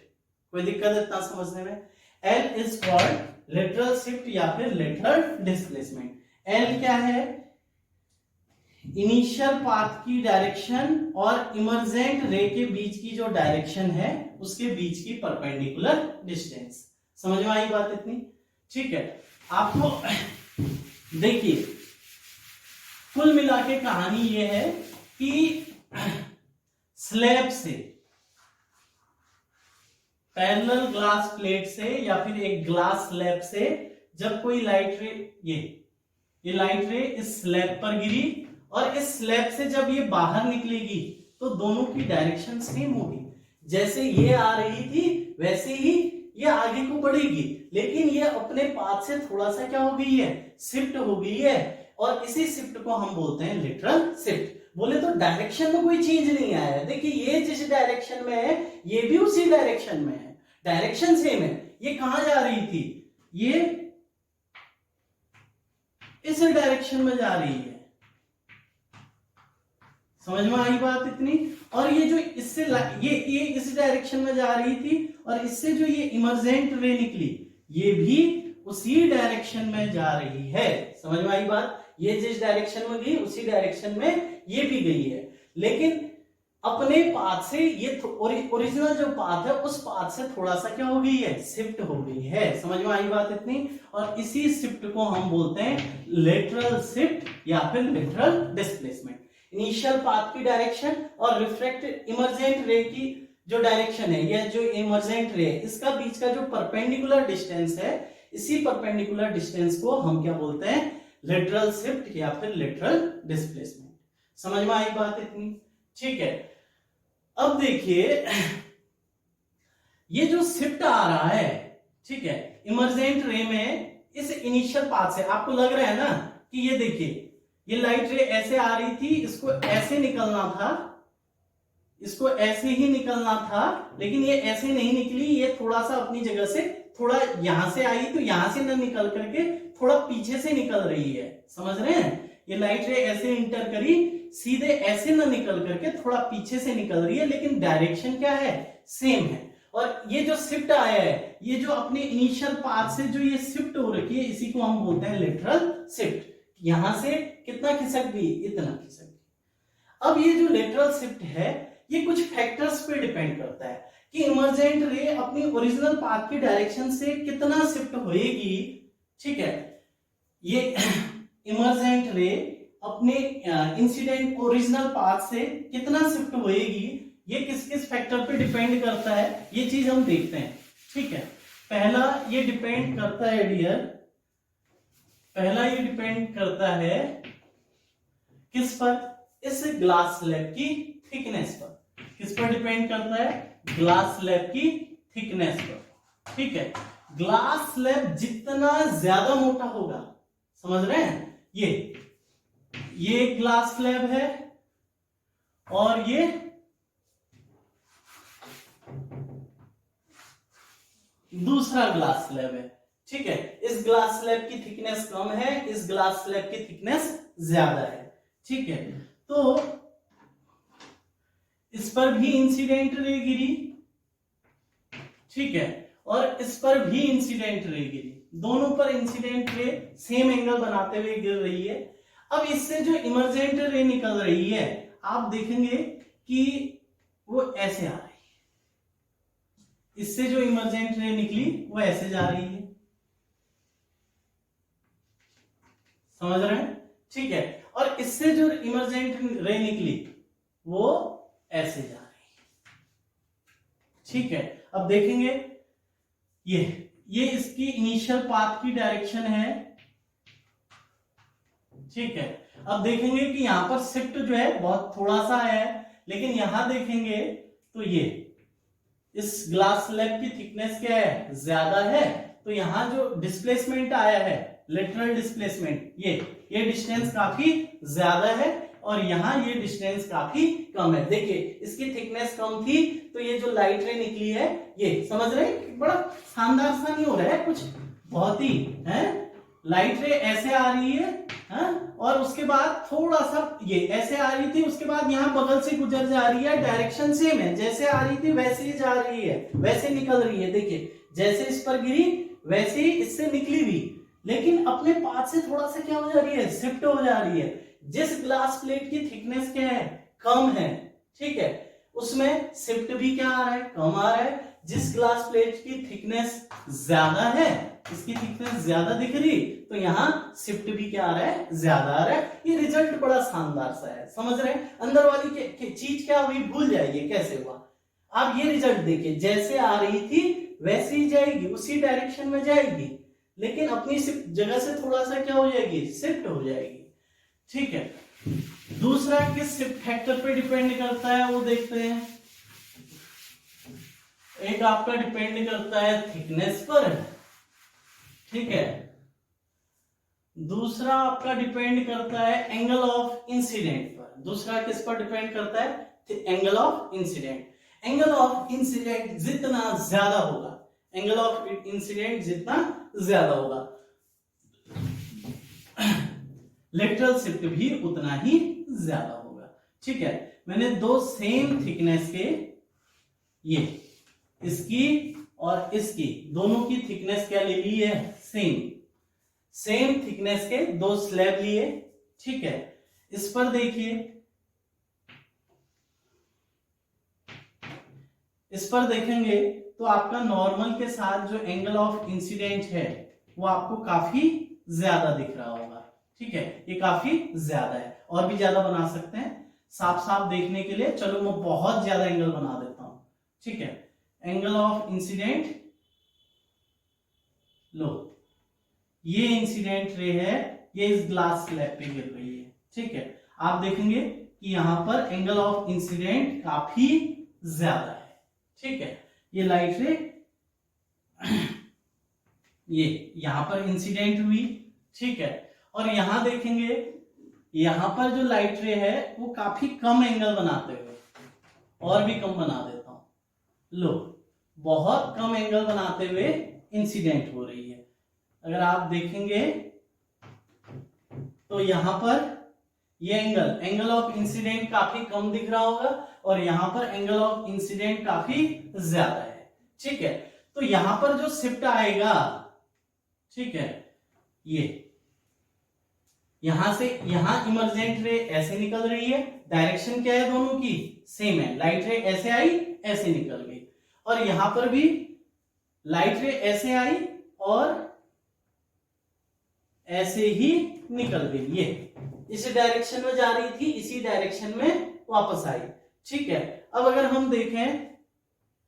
कोई दिक्कत है इतना समझने में। L is called lateral shift या फिर लेटरल डिस्प्लेसमेंट। L क्या है, इनिशियल पाथ की डायरेक्शन और इमर्जेंट रे के बीच की जो डायरेक्शन है उसके बीच की परपेंडिकुलर डिस्टेंस। समझ में आई बात इतनी, ठीक है। आपको देखिए कुल मिला के कहानी ये है कि स्लैब से, पैरेलल ग्लास प्लेट से या फिर एक ग्लास स्लैब से जब कोई लाइट रे, ये लाइट रे इस स्लैब पर गिरी और इस स्लैब से जब ये बाहर निकलेगी तो दोनों की डायरेक्शन सेम होगी। जैसे ये आ रही थी वैसे ही ये आगे को बढ़ेगी, लेकिन ये अपने पाथ से थोड़ा सा क्या हो गई है, शिफ्ट हो गई है, और इसी शिफ्ट को हम बोलते हैं लेटरल शिफ्ट। बोले तो डायरेक्शन में कोई चेंज नहीं आया है। देखिए ये जिस डायरेक्शन में है ये भी उसी डायरेक्शन में है, डायरेक्शन सेम है। ये कहां जा रही थी, ये इस डायरेक्शन में जा रही है। समझ में आई बात इतनी। और ये जो इससे ये इस डायरेक्शन में जा रही थी और इससे जो ये इमर्जेंट रे निकली ये भी उसी डायरेक्शन में जा रही है। समझ में आई बात। ये जिस डायरेक्शन में गई उसी डायरेक्शन में ये भी गई है, लेकिन अपने पाथ से ये ओरिजिनल जो पाथ है उस पाथ से थोड़ा सा क्या हो गई है, शिफ्ट हो गई है। समझ में आई बात इतनी। और इसी शिफ्ट को हम बोलते हैं लेटरल शिफ्ट या फिर लेटरल डिस्प्लेसमेंट। इनिशियल पाथ की डायरेक्शन और रिफ्रैक्टेड इमर्जेंट रे की जो डायरेक्शन है, यह जो इमर्जेंट रे है इसका बीच का जो परपेंडिकुलर डिस्टेंस है, इसी परपेंडिकुलर डिस्टेंस को हम क्या बोलते हैं, लेटरल शिफ्ट या फिर लेटरल डिस्प्लेसमेंट। समझ में आई बात इतनी, ठीक है। अब देखिए ये जो शिफ्ट आ रहा है, ठीक है, इमर्जेंट रे में इस इनिशियल पाथ से, आपको लग रहा है ना कि ये देखिए ये लाइट रे ऐसे आ रही थी, इसको ऐसे निकलना था, इसको ऐसे ही निकलना था, लेकिन ये ऐसे नहीं निकली, ये थोड़ा सा अपनी जगह से थोड़ा यहां से आई तो यहां से न निकल करके थोड़ा पीछे से निकल रही है, समझ रहे हैं? ये लाइट रे ऐसे इंटर करी, सीधे ऐसे न निकल करके थोड़ा पीछे से निकल रही है, लेकिन डायरेक्शन क्या है? सेम है। और ये जो शिफ्ट आया है, ये जो अपने इनिशियल पाथ से जो ये शिफ्ट हो रखी है, इसी को हम बोलते हैं लेटरल शिफ्ट। यहां से कितना खिसक गई? इतना खिसक गई। अब ये जो लेटरल शिफ्ट है, ये कुछ फैक्टर्स पे डिपेंड करता है कि इमर्जेंट रे अपनी ओरिजिनल पाथ की डायरेक्शन से कितना शिफ्ट होएगी। ठीक है, ये इमर्जेंट रे अपने इंसिडेंट ओरिजिनल पाथ से कितना शिफ्ट होएगी, ये किस किस फैक्टर पे डिपेंड करता है, ये चीज हम देखते हैं। ठीक है, पहला ये डिपेंड करता है डियर, पहला ये डिपेंड करता है किस पर? इस ग्लास स्लैब की थिकनेस पर। किस पर डिपेंड करता है? ग्लास स्लैब की थिकनेस पर। ठीक है, ग्लास स्लैब जितना ज्यादा मोटा होगा, समझ रहे हैं? ये ग्लास स्लैब है और ये दूसरा ग्लास स्लैब है। ठीक है, इस ग्लास स्लैब की थिकनेस कम है, इस ग्लास स्लैब की थिकनेस ज्यादा है। ठीक है, तो इस पर भी इंसिडेंट रे गिरी, ठीक है, और इस पर भी इंसिडेंट रे गिरी, दोनों पर इंसिडेंट रे सेम एंगल बनाते हुए गिर रही है। अब इससे जो इमर्जेंट रे निकल रही है, आप देखेंगे कि वो ऐसे आ रही है, इससे जो इमर्जेंट रे निकली वो ऐसे जा रही है, समझ रहे हैं? ठीक है, और इससे जो इमर्जेंट रे निकली वो ऐसे जा रही है। ठीक है, अब देखेंगे ये इसकी इनिशियल पाथ की डायरेक्शन है। ठीक है, अब देखेंगे कि यहां पर शिफ्ट जो है बहुत थोड़ा सा है, लेकिन यहां देखेंगे तो ये इस ग्लास स्लैब की थिकनेस क्या है? ज्यादा है, तो यहां जो डिस्प्लेसमेंट आया है, लेटरल डिस्प्लेसमेंट, ये डिस्टेंस काफी ज्यादा है और यहाँ ये डिस्टेंस काफी कम है। देखिए, इसकी थिकनेस कम थी तो ये जो लाइट रे निकली है, ये समझ रहे हैं? बड़ा शानदार सा नहीं हो रहा है कुछ, बहुत ही है। लाइट रे ऐसे आ रही है, और उसके बाद थोड़ा सा ये ऐसे आ रही थी, उसके बाद यहाँ बगल से गुजर जा रही है, डायरेक्शन सेम है, जैसे आ रही थी वैसे ही जा रही है, वैसे निकल रही है। देखिए, जैसे इस पर गिरी वैसे ही इससे निकली भी, लेकिन अपने पाथ से थोड़ा सा क्या हो जा रही है? शिफ्ट हो जा रही है। जिस ग्लास प्लेट की थिकनेस क्या है? कम है। ठीक है, उसमें शिफ्ट भी क्या आ रहा है? कम आ रहा है। जिस ग्लास प्लेट की थिकनेस ज्यादा है, इसकी थिकनेस ज्यादा दिख रही, तो यहाँ शिफ्ट भी क्या आ रहा है? ज्यादा आ रहा है। ये रिजल्ट बड़ा शानदार सा है, समझ रहे हैं? अंदर वाली चीज क्या हुई भूल जाइए कैसे हुआ। आप ये रिजल्ट देखिए, जैसे आ रही थी वैसे ही जाएगी, उसी डायरेक्शन में जाएगी, लेकिन अपनी जगह से थोड़ा सा क्या हो जाएगी? शिफ्ट हो जाएगी। ठीक है, दूसरा किस शिफ्ट फैक्टर पे डिपेंड करता है वो देखते हैं। एक आपका डिपेंड करता है थिकनेस पर, ठीक है, दूसरा आपका डिपेंड करता है एंगल ऑफ इंसिडेंट पर। दूसरा किस पर डिपेंड करता है? Angle of incident. Angle of incident जितना ज्यादा होगा, एंगल ऑफ इंसिडेंट जितना ज्यादा होगा, लेटरल शिफ्ट भी उतना ही ज्यादा होगा। ठीक है, मैंने दो सेम थिकनेस के, ये इसकी और इसकी, दोनों की थिकनेस क्या ले ली है? सेम थिकनेस के दो स्लैब लिए। ठीक है, इस पर देखिए, इस पर देखेंगे तो आपका नॉर्मल के साथ जो एंगल ऑफ इंसिडेंट है वो आपको काफी ज्यादा दिख रहा होगा। ठीक है, ये काफी ज्यादा है, और भी ज्यादा बना सकते हैं साफ साफ देखने के लिए। चलो मैं बहुत ज्यादा एंगल बना देता हूं। ठीक है, एंगल ऑफ इंसिडेंट, लो ये इंसिडेंट रे है, ये इस ग्लास स्लैब पे गिर रही है। ठीक है, आप देखेंगे कि यहां पर एंगल ऑफ इंसिडेंट काफी ज्यादा है। ठीक है, ये लाइट रे ये यहां पर इंसिडेंट हुई। ठीक है, और यहां देखेंगे, यहां पर जो लाइट रे है वो काफी कम एंगल बनाते हुए, और भी कम बना देता हूं। लो, बहुत कम एंगल बनाते हुए इंसिडेंट हो रही है। अगर आप देखेंगे तो यहां पर ये एंगल ऑफ इंसिडेंट काफी कम दिख रहा होगा और यहां पर एंगल ऑफ इंसिडेंट काफी ज्यादा है। ठीक है, तो यहां पर जो शिफ्ट आएगा, ठीक है, ये यहां से यहां इमर्जेंट रे ऐसे निकल रही है, डायरेक्शन क्या है दोनों की सेम है, लाइट रे ऐसे आई ऐसे निकल गई, और यहां पर भी लाइट रे ऐसे आई और ऐसे ही निकल गई। ये इस डायरेक्शन में जा रही थी, इसी डायरेक्शन में वापस आई। ठीक है, अब अगर हम देखें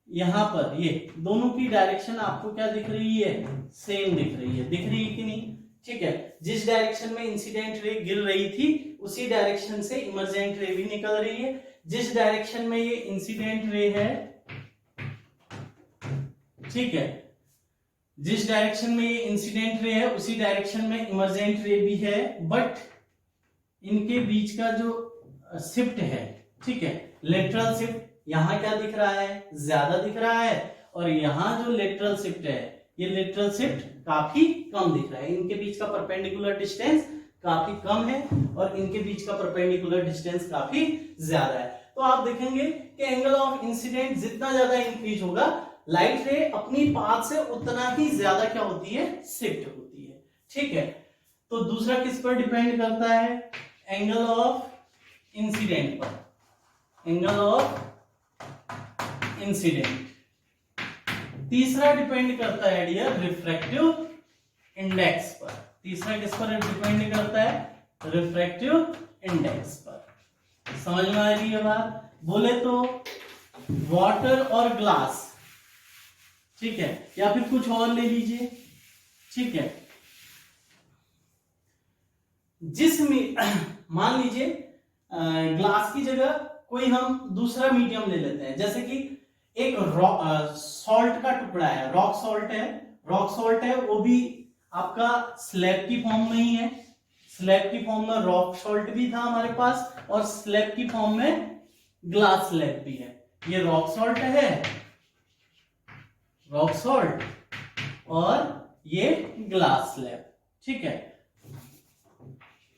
यहां पर ये दोनों की डायरेक्शन आपको क्या दिख रही है, सेम दिख रही है, दिख रही है कि नहीं। ठीक है, जिस डायरेक्शन में इंसिडेंट रे गिर रही थी उसी डायरेक्शन से इमर्जेंट रे भी निकल रही है। जिस डायरेक्शन में ये इंसिडेंट रे है, ठीक है, जिस डायरेक्शन में ये इंसिडेंट रे है उसी डायरेक्शन में इमर्जेंट रे भी है, बट इनके बीच का जो शिफ्ट है, ठीक है, लेटरल शिफ्ट, यहां क्या दिख रहा है, ज्यादा दिख रहा है, और यहां जो लेटरल शिफ्ट है, ये लेटरल शिफ्ट काफी कम दिख रहा है। इनके बीच का परपेंडिकुलर डिस्टेंस काफी कम है और इनके बीच का परपेंडिकुलर डिस्टेंस काफी ज्यादा है। तो आप देखेंगे कि एंगल ऑफ इंसिडेंट जितना ज्यादा इंक्रीज होगा, लाइट रे अपनी पाथ से उतना ही ज्यादा क्या होती है, शिफ्ट होती है। ठीक है, तो दूसरा किस पर डिपेंड करता है, एंगल ऑफ इंसिडेंट पर, एंगल ऑफ इंसिडेंट। तीसरा डिपेंड करता है डियर रिफ्रैक्टिव इंडेक्स पर। तीसरा किस पर डिपेंड करता है, रिफ्रैक्टिव इंडेक्स पर। समझ में आ रही है बात। बोले तो वाटर और ग्लास, ठीक है, या फिर कुछ और ले लीजिए। ठीक है, मान लीजिए ग्लास की जगह कोई हम दूसरा मीडियम ले लेते हैं, जैसे कि एक सॉल्ट का टुकड़ा है, रॉक सॉल्ट है, वो भी आपका स्लैब की फॉर्म में ही है। स्लैब की फॉर्म में रॉक सॉल्ट भी था हमारे पास और स्लैब की फॉर्म में ग्लास स्लैब भी है। ये रॉक सॉल्ट है, रॉक सॉल्ट, और ये ग्लास स्लैब। ठीक है,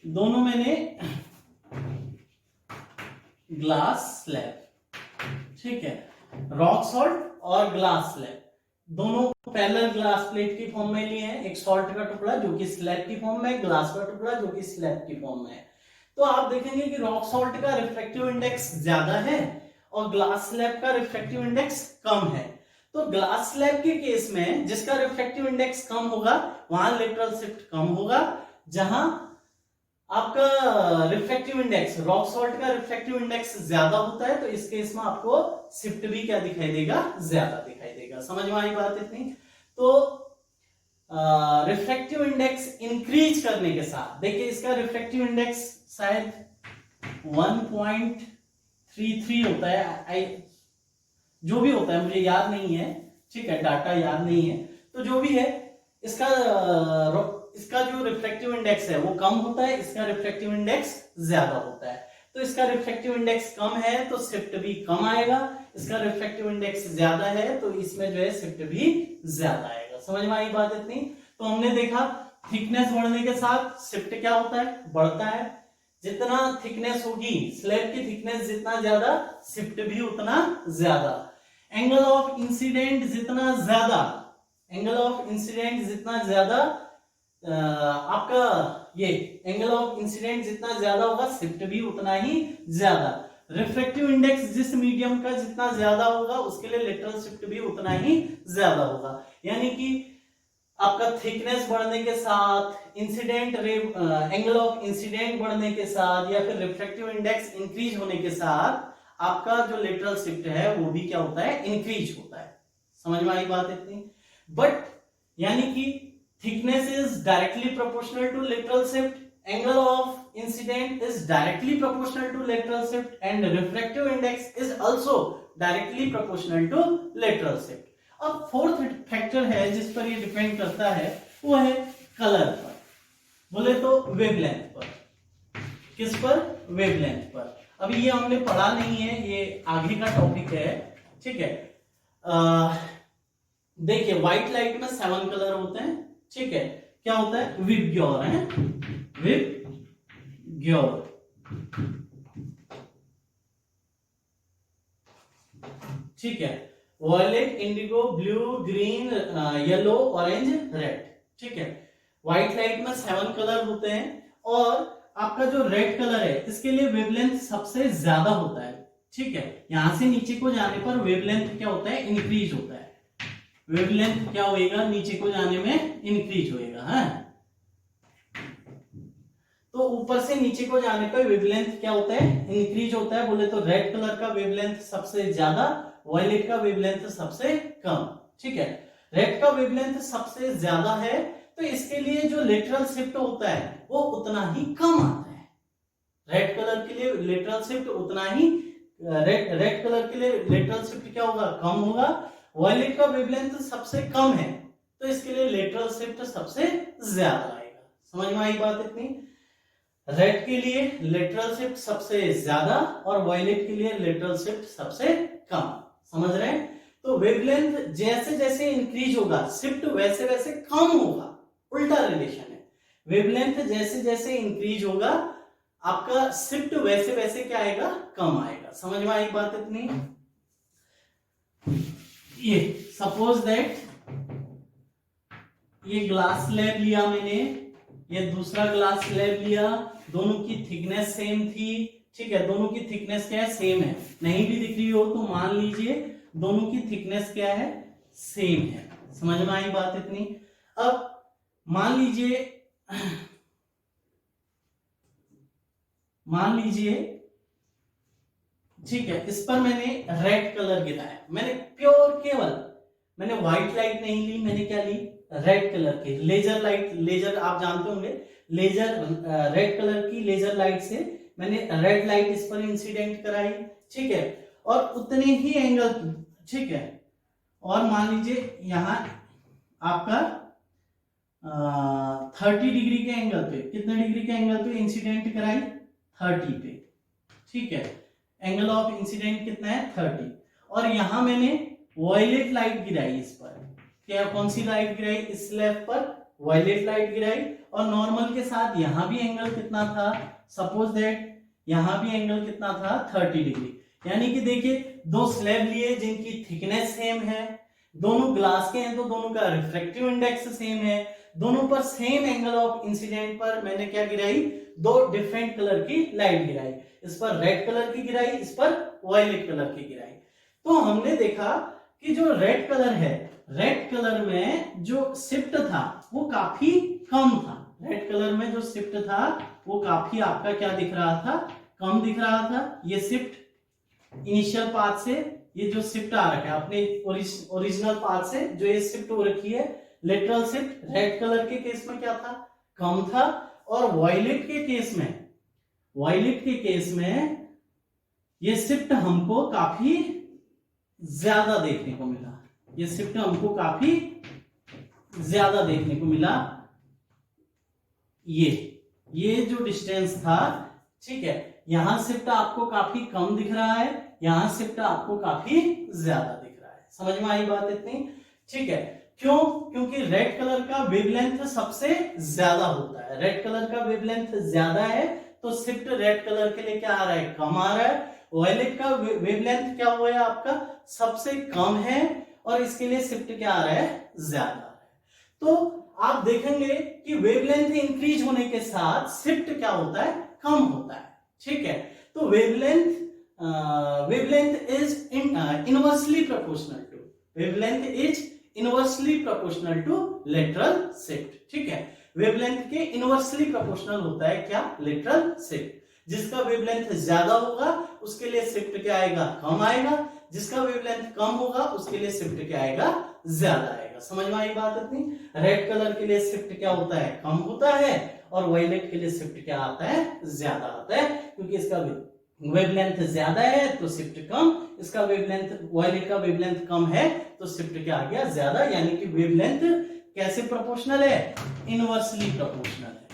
दोनों मैंने ग्लास स्लैब, ठीक है, रॉक सॉल्ट और ग्लास स्लैब दोनों पैरेलल ग्लास प्लेट की फॉर्म में लिए हैं। एक सॉल्ट का टुकड़ा जो कि स्लैब की फॉर्म में है, ग्लास का टुकड़ा जो कि स्लैब की फॉर्म में है। तो आप देखेंगे कि रॉक सॉल्ट का रिफ्रैक्टिव इंडेक्स ज्यादा है और ग्लास स्लैब का रिफ्रैक्टिव इंडेक्स कम है। तो ग्लास स्लैब के केस में जिसका रिफ्रैक्टिव इंडेक्स कम होगा वहां लेटरल शिफ्ट कम होगा, जहां आपका रिफ्रैक्टिव इंडेक्स, रॉक सॉल्ट का रिफ्रैक्टिव इंडेक्स ज्यादा होता है, तो इस केस में आपको शिफ्ट भी क्या दिखाई देगा, ज्यादा दिखाई देगा। समझ में आई बात इतनी। तो रिफ्रैक्टिव इंडेक्स इंक्रीज करने के साथ, देखिए इसका रिफ्रैक्टिव इंडेक्स शायद 1.33 होता है, जो भी होता है मुझे याद नहीं है, ठीक है, डाटा याद नहीं है, तो जो भी है इसका जो रिफ्रैक्टिव इंडेक्स है वो कम होता है, इसका रिफ्रैक्टिव इंडेक्स ज्यादा होता है। तो इसका रिफ्रैक्टिव इंडेक्स कम है तो शिफ्ट भी कम आएगा, इसका रिफ्रैक्टिव इंडेक्स ज्यादा है तो इसमें जो है शिफ्ट भी ज्यादा आएगा। समझ में आई बात इतनी। तो हमने देखा थिकनेस बढ़ने के साथ शिफ्ट क्या होता है, बढ़ता है। जितना थिकनेस होगी, स्लैब की थिकनेस जितना ज्यादा, शिफ्ट भी उतना ज्यादा। एंगल ऑफ इंसिडेंट जितना ज्यादा, एंगल ऑफ इंसिडेंट जितना ज्यादा आपका ये एंगल ऑफ इंसिडेंट जितना ज्यादा होगा, शिफ्ट भी उतना ही ज्यादा। रिफ्रैक्टिव इंडेक्स जिस मीडियम का जितना ज्यादा होगा उसके लिए लेटरल शिफ्ट भी उतना ही ज्यादा होगा। यानी कि आपका थिकनेस बढ़ने के साथ, incident ray angle of incident बढ़ने के साथ, या फिर रिफ्रैक्टिव इंडेक्स इंक्रीज होने के साथ आपका जो लेटरल शिफ्ट है वो भी क्या होता है, इंक्रीज होता है। समझ में आई बात इतनी। बट यानी कि thickness is directly proportional to lateral shift, angle of incident is directly proportional to lateral shift, and refractive index is also directly proportional to lateral shift. अब फोर्थ फैक्टर है जिस पर ये डिपेंड करता है वो है कलर पर, बोले तो वेवलेंथ पर। किस पर, वेवलेंथ पर। अभी ये हमने पढ़ा नहीं है, ये आगे का टॉपिक है, ठीक है। देखिए व्हाइट लाइट में 7 कलर होते हैं, ठीक है। क्या होता है? विबग्योर है, विबग्योर, ठीक है। Violet, indigo, blue, green, yellow, orange, red, ठीक है। व्हाइट लाइट में 7 कलर होते हैं और आपका जो रेड कलर है इसके लिए वेवलेंथ सबसे ज्यादा होता है, ठीक है। यहां से नीचे को जाने पर वेवलेंथ क्या होता है? इंक्रीज होता है। वेवलेंथ क्या होएगा? नीचे को जाने में इंक्रीज होएगा, है। तो ऊपर से नीचे को जाने पर वेवलेंथ क्या होता है? इंक्रीज होता है। बोले तो रेड कलर का वेवलेंथ सबसे ज्यादा, वायलेट का वेवलेंथ सबसे कम, ठीक है। रेड का वेवलेंथ सबसे ज्यादा है तो इसके लिए जो लेटरल शिफ्ट होता है वो उतना ही कम आता है। रेड कलर के लिए लेटरल शिफ्ट उतना ही, रेड कलर के लिए लेटरल शिफ्ट क्या होगा? कम होगा। वायलेट का वेवलेंथ सबसे कम है तो इसके लिए लेटरल शिफ्ट सबसे ज्यादा आएगा। समझ में आई बात इतनी? रेड के लिए लेटरल शिफ्ट सबसे ज्यादा और वायलेट के लिए लेटरल शिफ्ट सबसे कम। समझ रहे हैं? तो वेवलेंथ जैसे जैसे इंक्रीज होगा शिफ्ट वैसे वैसे कम होगा, उल्टा रिलेशन है। वेवलेंथ जैसे जैसे इंक्रीज होगा आपका शिफ्ट वैसे वैसे क्या आएगा? कम आएगा। समझ में आई बात इतनी? ये सपोज दैट ये ग्लास स्लैब लिया मैंने, ये दूसरा ग्लास स्लैब लिया, दोनों की थिकनेस सेम थी, ठीक है। दोनों की थिकनेस क्या है? सेम है। नहीं भी दिख रही हो तो मान लीजिए दोनों की थिकनेस क्या है? सेम है। समझ में आई बात इतनी? अब मान लीजिए ठीक है, इस पर मैंने रेड कलर गिराया, मैंने प्योर केवल मैंने व्हाइट लाइट नहीं ली, मैंने क्या ली? रेड कलर की लेजर लाइट। लेजर आप जानते होंगे, लेजर, रेड कलर की लेजर लाइट से मैंने रेड लाइट इस पर इंसिडेंट कराई, ठीक है। और उतने ही एंगल, ठीक है। और मान लीजिए यहां आपका 30 डिग्री के एंगल पे, कितने डिग्री के एंगल पे इंसिडेंट कराई? 30 पे, ठीक है। एंगल ऑफ इंसिडेंट कितना है? 30। और यहां मैंने वायलेट लाइट गिराई इस पर। क्या कौन सी लाइट गिराई? इस स्लैब पर वायलेट लाइट गिराई। और नॉर्मल के साथ यहां भी एंगल कितना था? सपोज दैट यहां भी एंगल कितना था? 30 डिग्री। यानी कि देखिए दो स्लैब लिए जिनकी थिकनेस सेम है, दोनों ग्लास के हैं तो दोनों का रिफ्रैक्टिव इंडेक्स सेम है, दोनों पर सेम एंगल ऑफ इंसिडेंट पर मैंने क्या गिराई? दो डिफरेंट कलर की लाइट गिराई। इस पर रेड कलर की गिराई, इस पर वायलेट कलर की गिराई। तो हमने देखा कि जो रेड कलर है, रेड कलर में जो शिफ्ट था वो काफी कम था। रेड कलर में जो शिफ्ट था वो काफी आपका क्या दिख रहा था? कम दिख रहा था। ये शिफ्ट इनिशियल पाथ से, ये जो शिफ्ट आ रखा है अपने ओरिजिनल पाथ से जो ये शिफ्ट हो रखी है, लेटरल शिफ्ट रेड कलर के केस में क्या था? कम था। और वायलेट के केस में ये शिफ्ट हमको काफी ज्यादा देखने को मिला। ये शिफ्ट हमको काफी ज्यादा देखने को मिला। ये जो डिस्टेंस था, ठीक है, यहां शिफ्ट आपको काफी कम दिख रहा है, यहां शिफ्ट आपको काफी ज्यादा दिख रहा है। समझ में आई बात इतनी? ठीक है। क्यों? क्योंकि रेड कलर का वेवलेंथ सबसे ज्यादा होता है। रेड कलर का वेवलेंथ ज्यादा है तो शिफ्ट रेड कलर के लिए क्या आ रहा है? कम आ रहा है। वायलेट का वेवलेंथ क्या हुआ है आपका? सबसे कम है और इसके लिए शिफ्ट क्या आ रहा है? ज्यादा आ रहा है। तो आप देखेंगे कि वेवलेंथ इंक्रीज होने के साथ शिफ्ट क्या होता है? कम होता है, ठीक है। तो wavelength is inversely proportional to lateral shift, ठीक है। वेवलेंथ के इनवर्सली प्रोपोर्शनल होता है क्या? Lateral shift. जिसका वेवलेंथ ज्यादा होगा उसके लिए शिफ्ट क्या आएगा? कम आएगा। जिसका वेवलेंथ कम होगा उसके लिए शिफ्ट क्या आएगा? ज्यादा आएगा। समझ में आई बात इतनी? रेड कलर के लिए शिफ्ट क्या होता है? कम होता है। और वायलेट के लिए शिफ्ट क्या आता है? ज्यादा आता है। क्योंकि इसका वेवलेंथ ज्यादा है तो शिफ्ट कम, इसका वेवलेंथ, वायलेट का वेवलेंथ कम है तो शिफ्ट क्या आ गया? ज्यादा। यानी कि वेवलेंथ कैसे प्रोपोर्शनल है? इनवर्सली प्रोपोर्शनल है,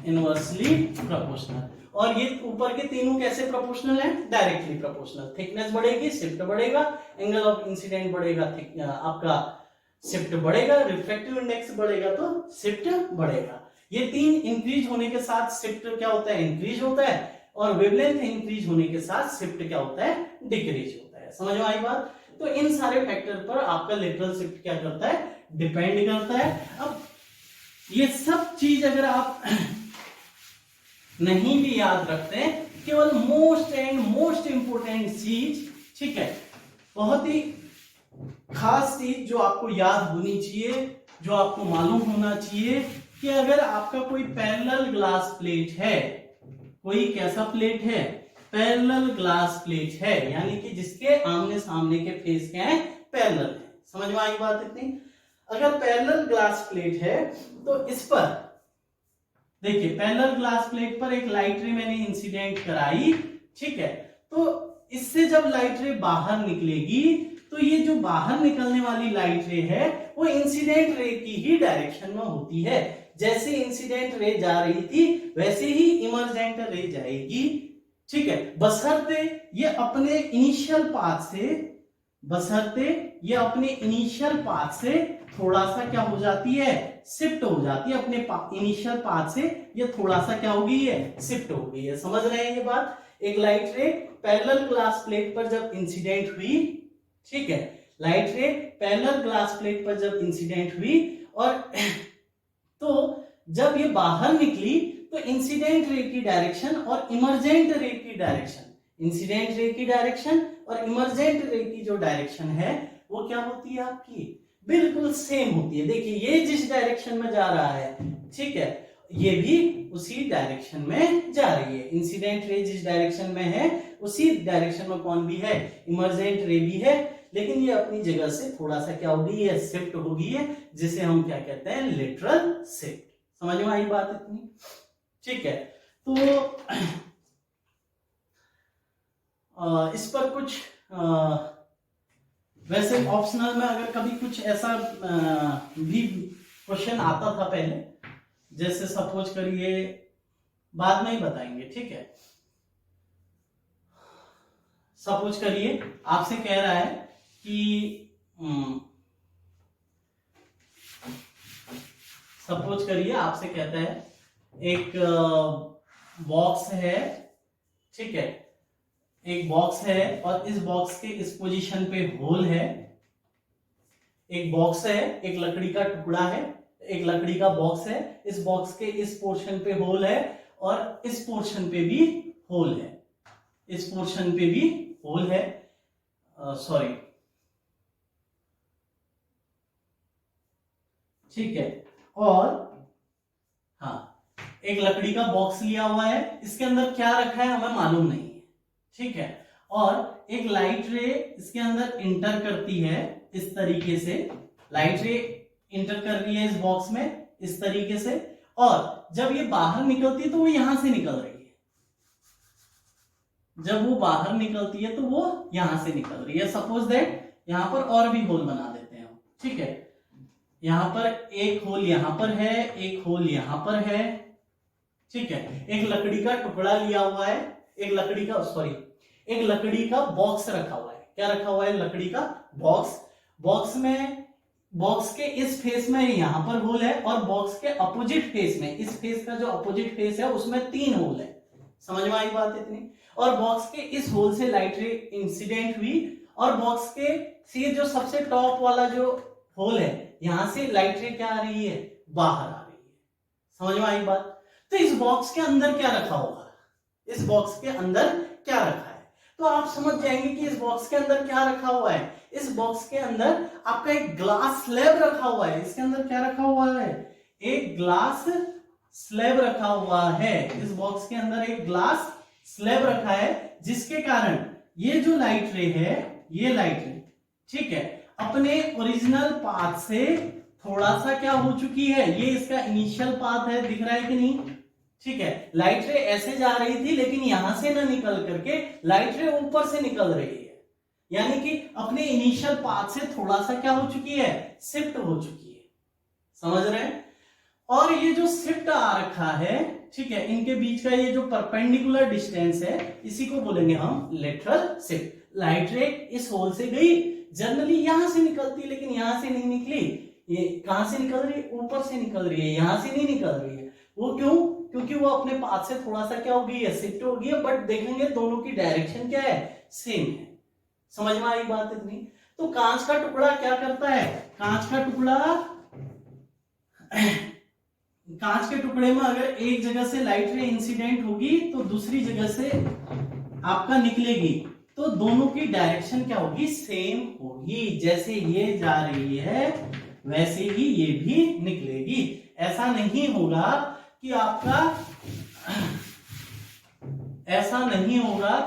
इनवर्सली प्रोपोर्शनल। और ये ऊपर के तीनों कैसे प्रोपोर्शनल है, डायरेक्टली प्रोपोर्शनल। थिकनेस बढ़ेगी शिफ्ट बढ़ेगा, एंगल ऑफ इंसिडेंट बढ़ेगा, आपका शिफ्ट बढ़ेगा, रिफ्रैक्टिव इंडेक्स बढ़ेगा तो शिफ्ट बढ़ेगा। ये तीन इंक्रीज होने के साथ शिफ्ट क्या होता है, इंक्रीज होता है, और वेवलेंथ इंक्रीज होने के साथ शिफ्ट क्या होता है, डिक्रीज होता है। समझ में आई बात? तो इन सारे फैक्टर पर आपका लेटरल शिफ्ट क्या करता है, डिपेंड करता है। अब ये सब चीज अगर आप नहीं भी याद रखते, केवल मोस्ट एंड मोस्ट इंपोर्टेंट चीज, ठीक है, बहुत ही खास चीज जो आपको याद होनी चाहिए, जो आपको मालूम होना चाहिए कि अगर आपका कोई पैरेलल ग्लास प्लेट है, कोई कैसा प्लेट है, पैरेलल ग्लास प्लेट है, यानी कि जिसके आमने सामने के फेस क्या है, पैरेलल है। समझ में आई बात इतनी? अगर पैरेलल ग्लास प्लेट है तो इस पर देखिए, पैरेलल ग्लास प्लेट पर एक लाइट रे मैंने इंसिडेंट कराई, ठीक है, तो इससे जब लाइट रे बाहर निकलेगी तो ये जो बाहर निकलने वाली लाइट रे है वो इंसिडेंट रे की ही डायरेक्शन में होती है। जैसे इंसिडेंट रे जा रही थी वैसे ही इमर्जेंट रे जाएगी, ठीक है, बशर्ते ये अपने इनिशियल पाथ से थोड़ा सा क्या हो जाती है, शिफ्ट हो जाती है। अपने इनिशियल पाथ से ये थोड़ा सा क्या हो गई है, शिफ्ट हो गई है। समझ रहे हैं ये बात? एक light ray parallel glass plate पर जब इंसिडेंट हुई, ठीक है, light ray parallel glass plate पर जब इंसिडेंट हुई और तो जब ये बाहर निकली तो इंसिडेंट रे की डायरेक्शन और इमर्जेंट रे की डायरेक्शन, इंसिडेंट रे की डायरेक्शन और इमर्जेंट रे की जो डायरेक्शन है वो क्या होती है आपकी, बिल्कुल सेम होती है। देखिए ये जिस डायरेक्शन में जा रहा है, ठीक है, ये भी उसी डायरेक्शन में जा रही है। इंसिडेंट रे जिस डायरेक्शन में है उसी डायरेक्शन में कौन भी है, इमर्जेंट रे भी है, लेकिन ये अपनी जगह से थोड़ा सा क्या हो गई है, शिफ्ट हो गई है, जिसे हम क्या कहते हैं, लेटरल शिफ्ट। समझ में आई बात इतनी? ठीक है, तो इस पर कुछ वैसे ऑप्शनल में अगर कभी कुछ ऐसा भी क्वेश्चन आता था पहले, जैसे सपोज करिए, बाद में ही बताएंगे, ठीक है, सपोज करिए आपसे कह रहा है कि सपोज करिए आपसे कहता है एक बॉक्स है, ठीक है, एक बॉक्स है और इस बॉक्स के इस पोजीशन पे होल है। एक बॉक्स है, एक लकड़ी का टुकड़ा है, एक लकड़ी का बॉक्स है, इस बॉक्स के इस पोर्शन पे होल है और इस पोर्शन पे भी होल है, इस पोर्शन पे भी होल है, सॉरी, ठीक है, और हाँ, एक लकड़ी का बॉक्स लिया हुआ है, इसके अंदर क्या रखा है हमें मालूम नहीं है, ठीक है, और एक लाइट रे इसके अंदर इंटर करती है इस तरीके से, लाइट रे इंटर कर रही है इस बॉक्स में इस तरीके से, और जब ये बाहर निकलती है तो वो यहां से निकल रही है, जब वो बाहर निकलती है तो वो यहां से निकल रही है। सपोज दैट यहां पर और भी होल बना देते हैं हम, ठीक है, यहां पर एक होल यहां पर है, एक होल यहां पर है, ठीक है, एक लकड़ी का टुकड़ा लिया हुआ है, एक लकड़ी का एक लकड़ी का बॉक्स रखा हुआ है, क्या रखा हुआ है, लकड़ी का बॉक्स, बॉक्स में, बॉक्स के इस फेस में यहां पर होल है और बॉक्स के अपोजिट फेस में, इस फेस का जो अपोजिट फेस है उसमें 3 होल है। समझ में आई बात इतनी? और बॉक्स के इस होल से लाइट रे इंसिडेंट हुई और बॉक्स के से जो सबसे टॉप वाला जो होल है यहां से लाइट रे क्या आ रही है, बाहर आ रही है। समझ में आई बात? तो इस बॉक्स के अंदर क्या रखा होगा, इस बॉक्स के अंदर क्या रखा है, तो आप समझ जाएंगे कि इस बॉक्स के अंदर क्या रखा हुआ है। इस बॉक्स के अंदर आपका एक ग्लास स्लैब रखा हुआ है, इसके अंदर क्या रखा हुआ है, एक ग्लास स्लैब रखा हुआ है, इस बॉक्स के अंदर एक ग्लास स्लैब रखा है, जिसके कारण ये जो लाइट रे है, ये लाइट रे, ठीक है, अपने ओरिजिनल पाथ से थोड़ा सा क्या हो चुकी है, ये इसका इनिशियल पाथ है, दिख रहा है कि नहीं, ठीक है, लाइट रे ऐसे जा रही थी लेकिन यहां से ना निकल करके लाइट रे ऊपर से निकल रही है, यानी कि अपने इनिशियल पाथ से थोड़ा सा क्या हो चुकी है, शिफ्ट हो चुकी है। समझ रहे हैं? और ये जो शिफ्ट आ रखा है ठीक है, इनके बीच का ये जो परपेंडिकुलर डिस्टेंस है इसी को बोलेंगे हम लेटरल शिफ्ट। लाइट रे इस होल से गई, जनरली यहां से निकलती, लेकिन यहां से नहीं निकली, ये कहां से निकल रही है, ऊपर से निकल रही है, यहां से नहीं निकल रही है। वो क्यों? क्योंकि वो अपने पाथ से थोड़ा सा क्या हो गई है, शिफ्ट हो गई है, बट देखेंगे दोनों की डायरेक्शन क्या है, सेम है। समझ में आई बात इतनी? तो कांच का टुकड़ा क्या करता है, कांच का टुकड़ा कांच के टुकड़े में अगर एक जगह से लाइट रे इंसिडेंट होगी तो दूसरी जगह से आपका निकलेगी, तो दोनों की डायरेक्शन क्या होगी, सेम होगी। जैसे ये जा रही है वैसे ही ये भी निकलेगी। ऐसा नहीं होगा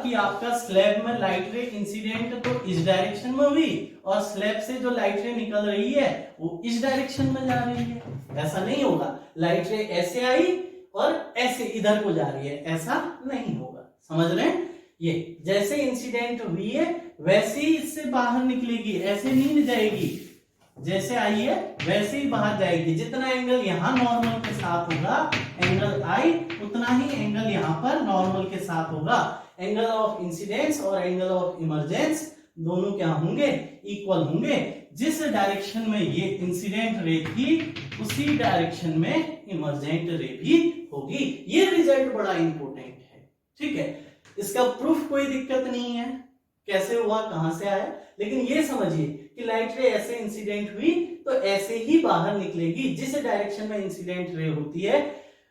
कि आपका स्लैब में लाइट रे इंसिडेंट तो इस डायरेक्शन में हुई और स्लैब से जो लाइट रे निकल रही है वो इस डायरेक्शन में जा रही है। ऐसा नहीं होगा, लाइट रे ऐसे आई और ऐसे इधर को जा रही है, ऐसा नहीं होगा। समझ रहे हैं? ये जैसे इंसिडेंट हुई है वैसे ही इससे बाहर निकलेगी, ऐसे नहीं जाएगी, जैसे आई है वैसे ही बाहर जाएगी। जितना एंगल यहाँ नॉर्मल के साथ होगा एंगल आई, उतना ही एंगल यहाँ पर नॉर्मल के साथ होगा। एंगल ऑफ इंसिडेंस और एंगल ऑफ इमर्जेंस दोनों क्या होंगे, इक्वल होंगे। जिस डायरेक्शन में ये इंसिडेंट रे थी उसी डायरेक्शन में इमर्जेंट रे भी होगी। ये रिजल्ट बड़ा इंपॉर्टेंट है, ठीक है। इसका प्रूफ कोई दिक्कत नहीं है, कैसे हुआ, कहां से आया, लेकिन ये समझिए कि लाइट रे ऐसे इंसिडेंट हुई तो ऐसे ही बाहर निकलेगी। जिस डायरेक्शन में इंसिडेंट रे होती है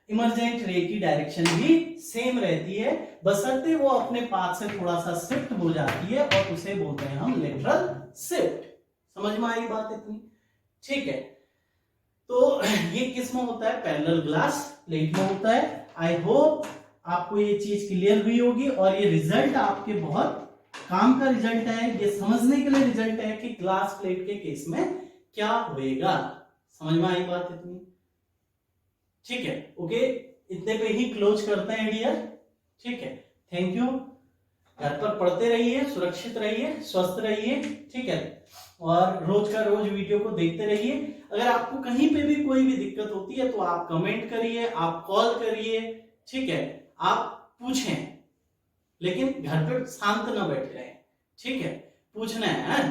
इमर्जेंट रे की डायरेक्शन भी सेम रहती है, बशर्ते वो अपने पाथ से थोड़ा सा शिफ्ट हो जाती है और उसे बोलते हैं हम लेटरल शिफ्ट। समझ में आई बात इतनी? ठीक है, तो ये किस में होता है, पैरेलल ग्लास प्लेट में होता है। आई होप आपको ये चीज क्लियर हुई होगी और ये रिजल्ट आपके बहुत काम का रिजल्ट है, ये समझने के लिए रिजल्ट है कि ग्लास प्लेट के केस में क्या होएगा। समझ में आई बात इतनी? ठीक है, ओके, इतने पे ही क्लोज करते हैं डियर। ठीक है, थैंक यू। घर पर पढ़ते रहिए, सुरक्षित रहिए, स्वस्थ रहिए, ठीक है, और रोज का रोज वीडियो को देखते रहिए। अगर आपको कहीं पे भी कोई भी दिक्कत होती है तो आप कमेंट करिए, आप कॉल करिए, ठीक है, आप पूछें, लेकिन घर पे शांत ना बैठे रहें, ठीक है, पूछना है।